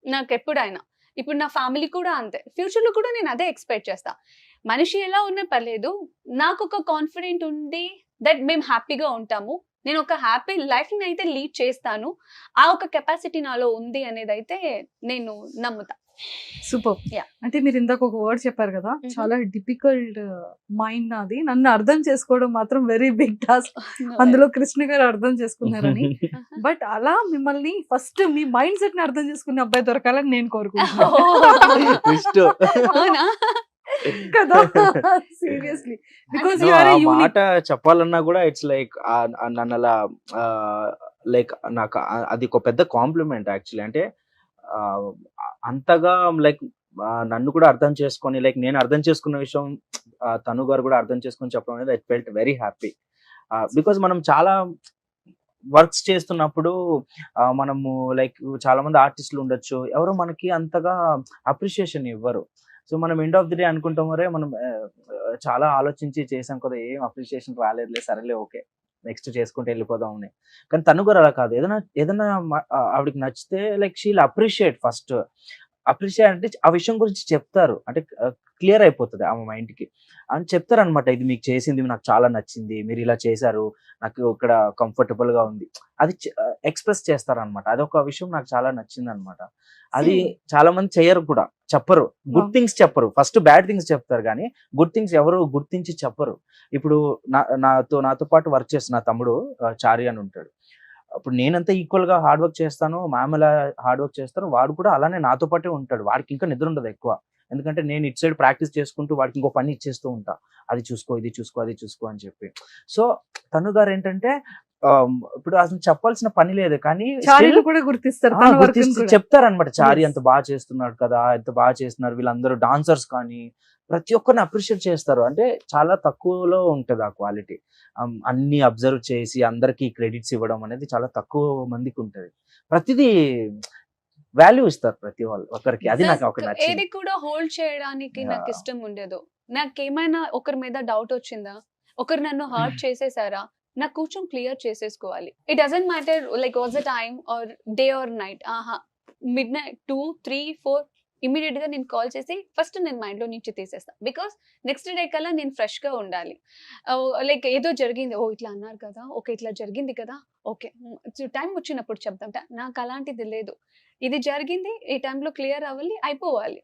నాకు ఎప్పుడైనా. ఇప్పుడు నా ఫ్యామిలీ కూడా అంతే, ఫ్యూచర్ లో కూడా నేను అదే ఎక్స్పెక్ట్ చేస్తా. మనిషి ఎలా ఉన్నా పర్లేదు, నాకు ఒక కాన్ఫిడెంట్ ఉంది దట్ మేము హ్యాపీగా ఉంటాము, నేను ఒక హ్యాపీ లైఫ్ ని అయితే లీడ్ చేస్తాను, ఆ ఒక కెపాసిటీ నాలో ఉంది అనేది అయితే నేను నమ్ముతా. సూపర్. Yeah. అంటే మీరు ఇందాక ఒక వర్డ్ చెప్పారు కదా, చాలా డిఫికల్ట్ మైండ్ నాది, నన్ను అర్థం చేసుకోవడం మాత్రం వెరీ బిగ్ టాస్క్. అందులో కృష్ణ గారు అర్థం చేసుకున్నారని. బట్ అలా మిమ్మల్ని ఫస్ట్ మీ మైండ్ సెట్ ని అర్థం చేసుకునే అబ్బాయి దొరకాలని నేను కోరుకుంటున్నాను కదా. Seriously, because you are a unique. మాట చెప్పాలన్నా కూడా ఇట్స్ లైక్ నన్ను అలా లైక్ నాకు అది ఒక పెద్ద కాంప్లిమెంట్ యాక్చువల్లీ. అంటే అంతగా లైక్ నన్ను కూడా అర్థం చేసుకొని, లైక్ నేను అర్థం చేసుకున్న విషయం తను గారు కూడా అర్థం చేసుకొని చెప్పడం అనేది I felt very happy. Because మనం చాలా వర్క్స్ చేస్తున్నప్పుడు మనము లైక్ చాలా మంది ఆర్టిస్టులు ఉండొచ్చు, ఎవరు మనకి అంతగా అప్రిషియేషన్ ఇవ్వరు. సో మనం ఎండ్ ఆఫ్ ది డే అనుకుంటాం మరే మనం చాలా ఆలోచించి చేసాం కదా, ఏం అప్రిషియేషన్ రాలేదులే, సరేలే ఓకే నెక్స్ట్ చేసుకుంటే వెళ్ళిపోదాం అని. కానీ తను కూడా అలా కాదు, ఏదైనా ఆవిడకి నచ్చితే like she'll appreciate first. Appreciate అంటే ఆ విషయం గురించి చెప్తారు, అంటే క్లియర్ అయిపోతుంది ఆమె మైండ్కి అని చెప్తారు అనమాట. ఇది మీకు చేసింది నాకు చాలా నచ్చింది, మీరు ఇలా చేశారు, నాకు ఇక్కడ కంఫర్టబుల్ గా ఉంది, అది ఎక్స్ప్రెస్ చేస్తారనమాట. అదొక విషయం నాకు చాలా నచ్చింది అనమాట. అది చాలా మంది చేయరు కూడా, చెప్పరు, గుడ్ థింగ్స్ చెప్పరు, ఫస్ట్ బ్యాడ్ థింగ్స్ చెప్తారు కానీ గుడ్ థింగ్స్ ఎవరు గుర్తించి చెప్పరు. ఇప్పుడు నాతో పాటు వర్క్ చేస్తున్న తమ్ముడు చారి అని ఉంటాడు. అప్పుడు నేనంతా ఈక్వల్ గా హార్డ్ వర్క్ చేస్తాను, మ్యామ్ ఎలా హార్డ్ వర్క్ చేస్తాను, వాడు కూడా అలానే నాతో పాటే ఉంటాడు. వాడికి ఇంకా నిద్ర ఉండదు ఎక్కువ, ఎందుకంటే నేను ఇటు సైడ్ ప్రాక్టీస్ చేసుకుంటూ వాడికి ఇంకో పని ఇచ్చేస్తూ ఉంటా, అది చూసుకో ఇది చూసుకో అది చూసుకో అని చెప్పి. సో తను గారు ఏంటంటే ఇప్పుడు అసలు చెప్పాల్సిన పని లేదు కానీ కూడా గుర్తిస్తారు, చెప్తారనమాట. చారి అంత బాగా చేస్తున్నాడు కదా, ఎంత బాగా చేస్తున్నారు వీళ్ళందరూ డాన్సర్స్ కానీ ప్రతి ఒక్కరిని అప్రిషియేట్ చేస్తారు. అంటే చాలా తక్కువలో ఉంటది ఆ క్వాలిటీ. అన్ని అబ్జర్వ్ చేసి అందరికి క్రెడిట్స్ ఇవ్వడం అనేది చాలా తక్కువ మందికి ఉంటది. ప్రతిదీ వాల్యూ ఇస్తారు ప్రతి వాళ్ళు ఒకరికి, అది నాకు ఒక నచ్చింది. ఏది కూడా హోల్డ్ చేయడానికి నాకు ఇష్టం ఉండదు. నాకేమైనా ఒకరి మీద డౌట్ వచ్చిందా, ఒకరు నన్ను హర్ట్ చేసేసారా, నాకు కూర్చొని క్లియర్ చేసేసుకోవాలి. It doesn't matter like what's the time or day or night. Mid night 2, 3, 4 immediate గా నేను కాల్ చేసి ఫస్ట్ నేను మైండ్ లో నుంచి తీసేస్తాను. బికాస్ నెక్స్ట్ డే కల్లా నేను ఫ్రెష్ గా ఉండాలి. లైక్ ఏదో జరిగింది, ఓ ఇట్లా అన్నారు కదా, ఓకే ఇట్లా జరిగింది కదా, ఓకే టైం వచ్చినప్పుడు చెప్తాం. నాకు అలాంటిది లేదు, ఇది జరిగింది ఈ టైంలో క్లియర్ అవ్వాలి, అయిపోవాలి.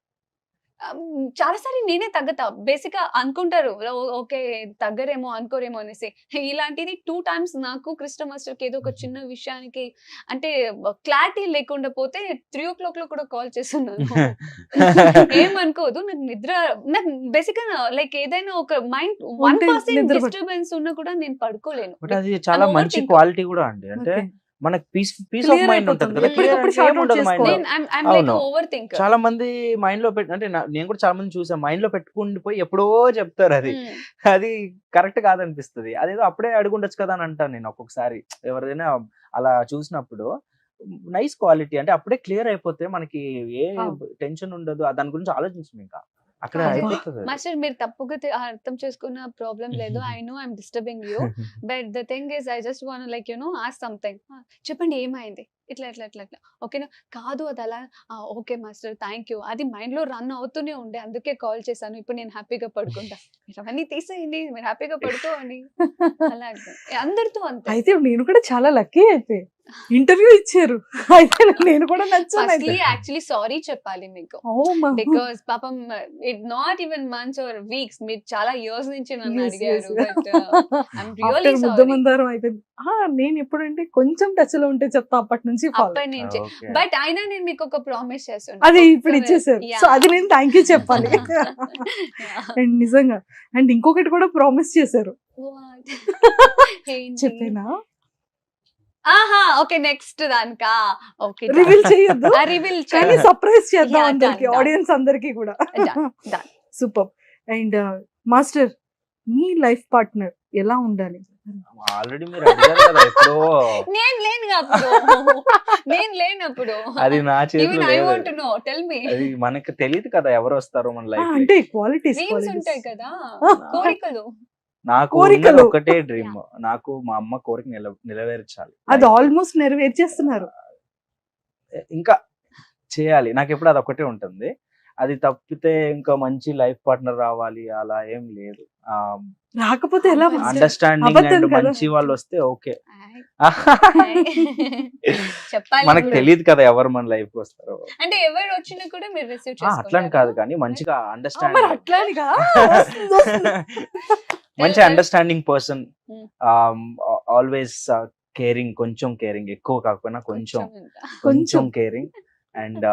చాలాసారి నేనే తగ్గతా. బేసిక్ గా అనుకుంటారు ఓకే తగ్గరేమో అనుకోరేమో అనేసి. ఇలాంటిది 2 times నాకు కృష్ణ మాస్టర్ కి ఏదో ఒక చిన్న విషయానికి అంటే క్లారిటీ లేకుండా పోతే 3 o'clock లో కూడా కాల్ చేస్తున్నాను. ఏమనుకోదు, నాకు నిద్ర, నాకు బేసిక్ గా లైక్ ఏదైనా ఒక మైండ్ 1% డిస్టర్బెన్స్ ఉన్నా కూడా నేను పడుకోలేను. అది చాలా మంచి క్వాలిటీ కూడా అండి. అంటే మనకి పీస్ ఆఫ్ మైండ్ ఉంటుంది కదా. చాలా మంది మైండ్ లో పెట్టి, అంటే నేను కూడా చాలా మంది చూసాను, మైండ్ లో పెట్టుకుని పోయి ఎప్పుడో చెప్తారు, అది కరెక్ట్ కాదనిపిస్తుంది. అదేదో అప్పుడే అడుగుండొచ్చు కదా అని అంటాను నేను ఒక్కొక్కసారి ఎవరైనా అలా చూసినప్పుడు. నైస్ క్వాలిటీ అంటే అప్పుడే క్లియర్ అయిపోతే మనకి ఏ టెన్షన్ ఉండదు, దాని గురించి ఆలోచించం ఇంకా అక్కడ అయిపోతుంది. మాస్టర్ మీరు తప్పుగా అర్థం చేసుకున్న ప్రాబ్లం లేదు. I know I'm disturbing you, but the thing is I just want like ask something. చెప్పండి ఏమైంది, ఇట్లా ఇట్లా ఇట్లా ఇట్లా ఓకేనా కాదు అది అలా, ఓకే మాస్టర్ థ్యాంక్ యూ. అది మైండ్ లో రన్ అవుతూనే ఉండే, అందుకే కాల్ చేశాను. ఇప్పుడు నేను హ్యాపీగా పడుకుంటా, మీరు అవన్నీ తీసేయండి, మీరు హ్యాపీగా పడుకోండి. అలాగే అందరితో అంతే. అయితే నేను కూడా చాలా లక్కీ, అయితే ఇంటర్వ్యూ ఇచ్చారు, అయితే నేను కూడా నచ్చాను. యాక్చువల్లీ సారీ చెప్పాలి మీకు, బికాస్ పాపం it not even months or weeks, మీరు చాలా ఇయర్స్ నుంచి నన్ను అడిగారు. ముద్దమందారం అయిపోయింది. నేను ఎప్పుడంటే కొంచెం టచ్ లో ఉంటే చెప్తా అప్పటి నుంచి, బట్ అయినా నేను మీకు ఒక ప్రామిస్ చేస్తాను, అది ఇప్పుడు ఇచ్చేసారు. సో అది నేను థ్యాంక్ యూ చెప్పాలి. అండ్ నిజంగా అండ్ ఇంకొకటి కూడా ప్రామిస్ చేశారు, చెప్పేనా? ఓకే నెక్స్ట్ దానికా ఓకే రివీల్ చేయొద్దు, రివీల్ కానీ సర్ప్రైజ్ చేద్దాం అందరికి, ఆడియన్స్ అందరికి కూడా. Super. And master me life partner ఎలా ఉండాలి? ఆల్రెడీ మీరు అడిగారు కదా ఎప్పుడో. నేను లేనప్పుడు అది నా చేతిలో లేదు, అది మనకు తెలియదు కదా ఎవరు వస్తారో మన లైఫ్. అంటే క్వాలిటీస్ ఉంటాయి కదా, కోరికలు. నాకు ఒకటే డ్రీమ్, నాకు మా అమ్మ కోరిక నెరవేర్చాలి. అది ఆల్మోస్ట్ నెరవేర్చేస్తున్నారు, ఇంకా చేయాలి. నాకు ఎప్పుడు అది ఒకటే ఉంటుంది. అది తప్పితే ఇంకా మంచి లైఫ్ పార్ట్నర్ రావాలి అలా ఏం లేదు. రాకపోతే ఎలా? అండర్స్టాండింగ్ అండ్ మంచి వాళ్ళు వస్తే ఓకే. మనకు తెలియదు కదా ఎవరు మన లైఫ్ వస్తారో, అంటే ఎవరు వచ్చినా కూడా మీరు రిసీవ్ చేసుకుంటారు. అట్లని కాదు కానీ మంచిగా అండర్స్టాండింగ్, అట్లానిగా మంచి అండర్స్టాండింగ్ పర్సన్, ఆల్వేస్ కేరింగ్, కొంచెం కేరింగ్, ఎక్కువ కాకపోయినా కొంచెం caring and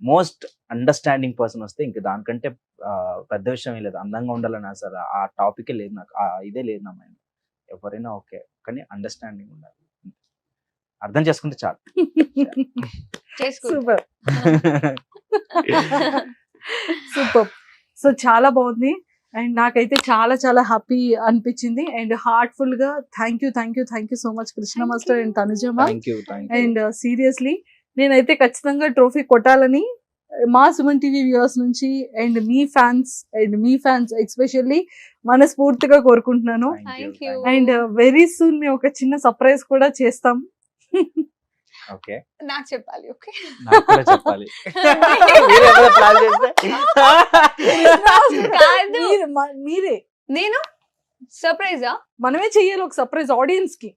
most understanding person వస్తే ఇంకా దానికంటే పెద్ద విషయం లేదు. అందంగా ఉండాలని అసలు ఆ టాపికే లేదు నాకు, ఇదే లేదు నా మైండ్. ఎవరైనా ఓకే కానీ అండర్స్టాండింగ్ ఉండాలి, అర్థం చేసుకుంటే చాలు. Super super. సో చాలా బాగుంది అండ్ నాకైతే చాలా చాలా హ్యాపీ అనిపించింది అండ్ హార్ట్ఫుల్ గా thank you so much Krishna master and Tanujamma. And seriously నేనైతే ఖచ్చితంగా ట్రోఫీ కొట్టాలని మా సుమన్ టీవీ వ్యూవర్స్ నుంచి అండ్ మీ ఫ్యాన్స్ ఎస్పెషల్లీ మనస్ఫూర్తిగా కోరుకుంటున్నాను. Thank you. And very soon మేము ఒక చిన్న సర్ప్రైజ్ కూడా చేస్తాం. ఓకే, నాకు చెప్పాలి. ఓకే, నాకు కూడా చెప్పాలి. మీరు ఏమైనా plan చేస్తే? కాదు, మీరే నేను సర్ప్రైజా? మనమే చెయ్యాలి ఒక సర్ప్రైజ్ ఆడియన్స్ కి.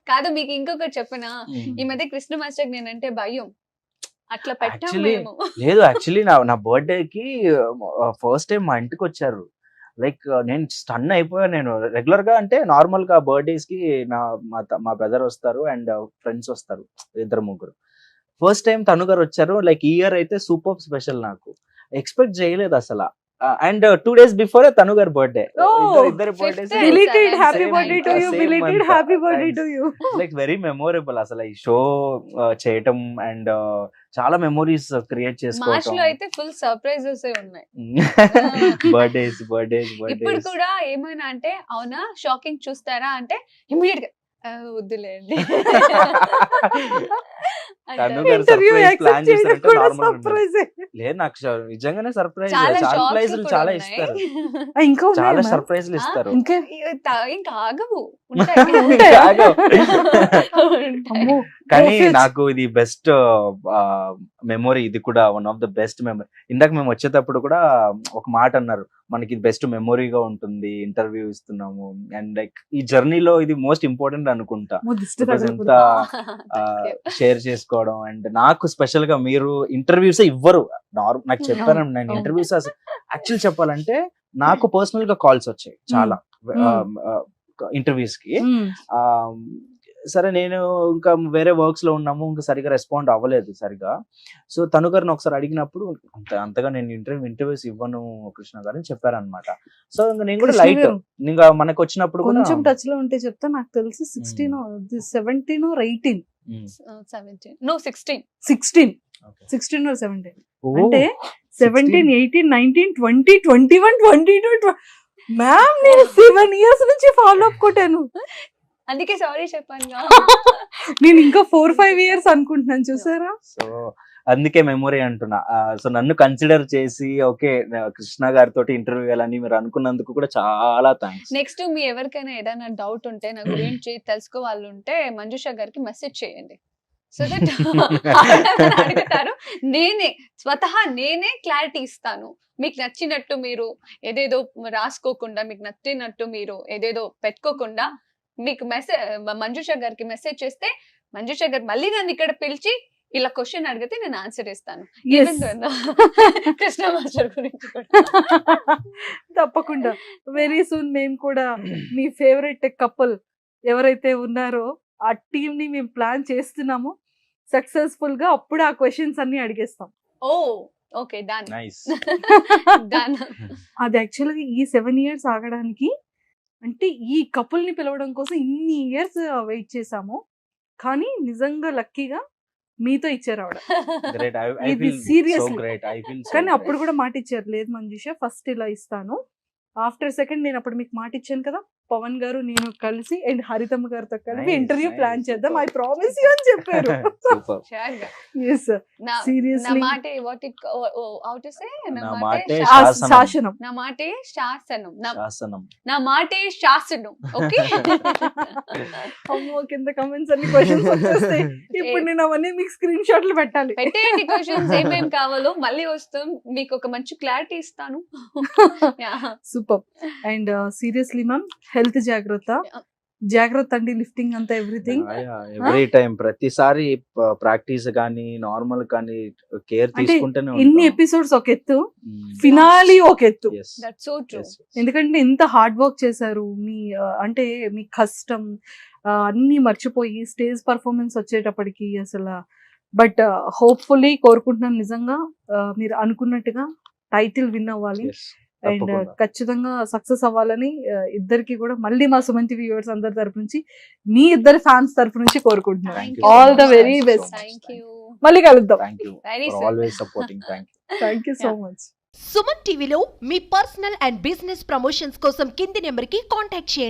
కాదు, మీకు ఇంకొకటి చెప్పనా, ఈ మధ్య కృష్ణ మాస్టర్ నేనంటే భయం, అట్లా పెట్టాం Actually, మేము. లేదు, యాక్చువల్లీ నా బర్త్డే కి ఫస్ట్ టైం మా ఇంటికి వచ్చారు. లైక్ నేను స్టన్ అయిపోయాను. నేను రెగ్యులర్ గా అంటే నార్మల్ గా బర్త్డేస్ కి మా బ్రదర్ వస్తారు అండ్ ఫ్రెండ్స్ వస్తారు, 2-3. ఫస్ట్ టైం తను గారు వచ్చారు. లైక్ ఈ ఇయర్ అయితే సూపర్ స్పెషల్, నాకు ఎక్స్పెక్ట్ చేయలేదు అసలు. అండ్ 2 days బిఫోర్ తను గారు బర్త్డే. Oh, ఇద్దరు birthdays fifth బిలీటెడ్ happy Same birthday to you, same బిలీటెడ్ month. Happy birthday Thanks. To you. Like very memorable అసలు ఈ షో చేయటం అండ్ చాలా మెమొరీస్ క్రియేట్ మార్చ్ చేసుకోవటం. లో అయితే ఫుల్ సర్ప్రైజెస్ ఉన్నాయి. బర్త్డేస్ ఇప్పుడు కూడా ఏమైనా అంటే అవునా షాకింగ్ చూస్తారా అంటే ఇమీడియట్ గా వద్దులేండి. తను అంటారు. గారు ఇంటర్వ్యూ surprise plan యాక్సెప్ట్ చేయడం చేశారంటే కూడా normal సర్ప్రైజ్. లేదు, నాకు నిజంగానే సర్ప్రైజ్. చాలా సర్ప్రైజ్లు షాక్స్ చాలా కూడా ఇస్తారు, ఉన్నాయి. ఇంకా చాలా ఉన్నాయా సర్ప్రైజ్లు ఇస్తారు. ఇంకా ఇంకా ఆగవు. ఉంటాయా? ఆగవు. అమ్మో, కానీ Perfect. నాకు ఇది బెస్ట్ మెమొరీ, ఇది కూడా one of the best memory. ఇందాక మేము వచ్చేటప్పుడు కూడా ఒక మాట అన్నారు, మనకి ఇది బెస్ట్ మెమొరీగా ఉంటుంది, ఇంటర్వ్యూ ఇస్తున్నాము అండ్ లైక్ ఈ జర్నీలో ఇది మోస్ట్ ఇంపార్టెంట్ అనుకుంటా. అమ్మో, దిష్టి Because తగలకూడదు. ఎంత షేర్ చేసుకోవడం అండ్ నాకు స్పెషల్ గా మీరు ఇంటర్వ్యూస్ ఇవ్వరు. నాకు చెప్పాను, నేను అవును. ఇంటర్వ్యూస్ యాక్చువల్ చెప్పాలంటే నాకు పర్సనల్ గా కాల్స్ వచ్చాయి చాలా ఇంటర్వ్యూస్ కి. మ్మ్. ఆ, సరే నేను ఇంకా వేరే వర్క్స్ లో ఉన్నాము, ఇంకా సరిగా రెస్పాండ్ అవ్వలేదు సరిగా. సో తను గారిని ఒకసారి అడిగినప్పుడు అంతగా నేను ఇంటర్వ్యూస్ ఇవ్వను కృష్ణ గారు అని చెప్పారనమాట. సో ఇంకా నేను కూడా కృష్ణ లైట్ గారు, ఇంకా మనకు వచ్చినప్పుడు కూడా కొంచెం టచ్ లో ఉంటే చెప్తా. నాకు తెలిసి 16 17 or 18. 17 no 16 16 Okay. 16 or 17 ఓ, అంటే 17 18 19 20 21 22 మ్యామ్ నేను 7 years నుంచి ఫాలో అప్ కొట్టాను. అందుకే సారీ చెప్పాను. నేను ఇంకా 4-5 years అనుకుంటున్నాను, చూసారా? సో అందుకే మెమొరీ అంటున్నా. సో నన్ను కన్సిడర్ చేసి ఓకే కృష్ణ గారితో ఇంటర్వ్యూ ఇవ్వాలని మీరు అనుకున్నందుకు కూడా చాలా థ్యాంక్స్. నెక్స్ట్ మీ ఎవరికైనా ఏదైనా డౌట్ ఉంటే నా గురించి తెలుసుకోవాలంటే మంజుష గారికి మెసేజ్ చేయండి. సో దట్ అడుగుతారు, స్వతహా నేనే క్లారిటీ ఇస్తాను. మీకు నచ్చినట్టు మీరు ఏదేదో రాసుకోకుండా, మీకు నచ్చినట్టు మీరు ఏదేదో పెట్టుకోకుండా మీకు మంజుష గారికి మెసేజ్ చేస్తే మంజుష గారు మళ్ళీ నన్ను ఇక్కడ పిలిచి ఇలా క్వశ్చన్ అడిగితే నేను ఆన్సర్ ఇస్తాను. Yes. కృష్ణ మాస్టర్ గురించి కూడా. తప్పకుండా వెరీ సూన్ మేము కూడా మీ ఫేవరెట్ కపుల్ ఎవరైతే ఉన్నారో ఆ టీమ్ ని మేము ప్లాన్ చేస్తున్నాము సక్సెస్ఫుల్ గా. అప్పుడు ఆ క్వశ్చన్స్ అన్ని అడిగేస్తాం. ఓ ఓకే, డన్ నైస్. డన్. అది యాక్చువల్గా ఈ 7 years ఆగడానికి అంటే ఈ కపుల్ ని పిలవడం కోసం ఇన్ని ఇయర్స్ వెయిట్ చేసాము. కానీ నిజంగా లక్కీగా మీతో ఇచ్చారు ఆవిడ. గ్రేట్. ఇది seriously. కానీ అప్పుడు కూడా కూడా మాట ఇచ్చారు, లేదు మంజుష ఫస్ట్ ఇలా ఇస్తాను, ఆఫ్టర్ సెకండ్ నేను అప్పుడు మీకు మాట ఇచ్చాను కదా, పవన్ గారు నేను కలిసి అండ్ హరితమ్మ గారితో కలిసి Nice, ఇంటర్వ్యూ nice, ప్లాన్ చేద్దాం, ఐ super. ప్రామిస్ యూ అని చెప్పారు. సూపర్. ఎస్ నా సీరియస్లీ మాటే what it how to say నా నా మాటే మాటే శాసనం. శాసనం. నా మాటే శాసనం. శాసనం. నా మాటే శాసనం. ఓకే. అమ్మో, కింద కమెంట్స్ అన్ని క్వశ్చన్స్ వచ్చేస్తాయి. ఇప్పుడు నేను అవన్నీ మీకు స్క్రీన్ షాట్లు పెట్టాలి. పెట్టేయండి క్వశ్చన్స్ ఏమేం కావాలో, మళ్ళీ వస్తాం మీకు ఒక మంచి క్లారిటీ ఇస్తాను. Super. And seriously ma'am health జాగ్రత్త అండి, లిఫ్టింగ్ అంతా ఎవ్రీథింగ్. ఎవ్రీ టైం ప్రతిసారి ప్రాక్టీస్ కానీ నార్మల్ కానీ కేర్ అంటే తీసుకుంటూనే ఇన్ని ఎపిసోడ్స్ ఒక ఎత్తు, ఫినాలి ఒక ఎత్తు. That's so true. ఎందుకంటే ఇంత హార్డ్ వర్క్ చేశారు మీ అంటే మీ కష్టం అన్ని మర్చిపోయి స్టేజ్ పర్ఫార్మెన్స్ వచ్చేటప్పటికి అసలు. బట్ హోప్ఫుల్లీ కోరుకుంటున్నాను నిజంగా మీరు అనుకున్నట్టుగా టైటిల్ విన్ అవ్వాలి అండ్ ఖచ్చితంగా సక్సెస్ అవ్వాలని ఇద్దరికి కూడా మళ్ళీ మా సుమన్ టీవీ వ్యూవర్స్ అందరి తరపు నుంచి, మీ ఇద్దరు ఫ్యాన్స్ తరపు నుంచి కోరుకుంటున్నాను. Thank you all so the much. Very Thank you so best. much. Thank you. మళ్ళీ కలుద్దాం. Thank you very for always supporting. Thank you so much. Suman టీవీలో మీ పర్సనల్ అండ్ బిజినెస్ ప్రమోషన్స్ కోసం కింది నెంబర్కి కాంటాక్ట్ చేయండి.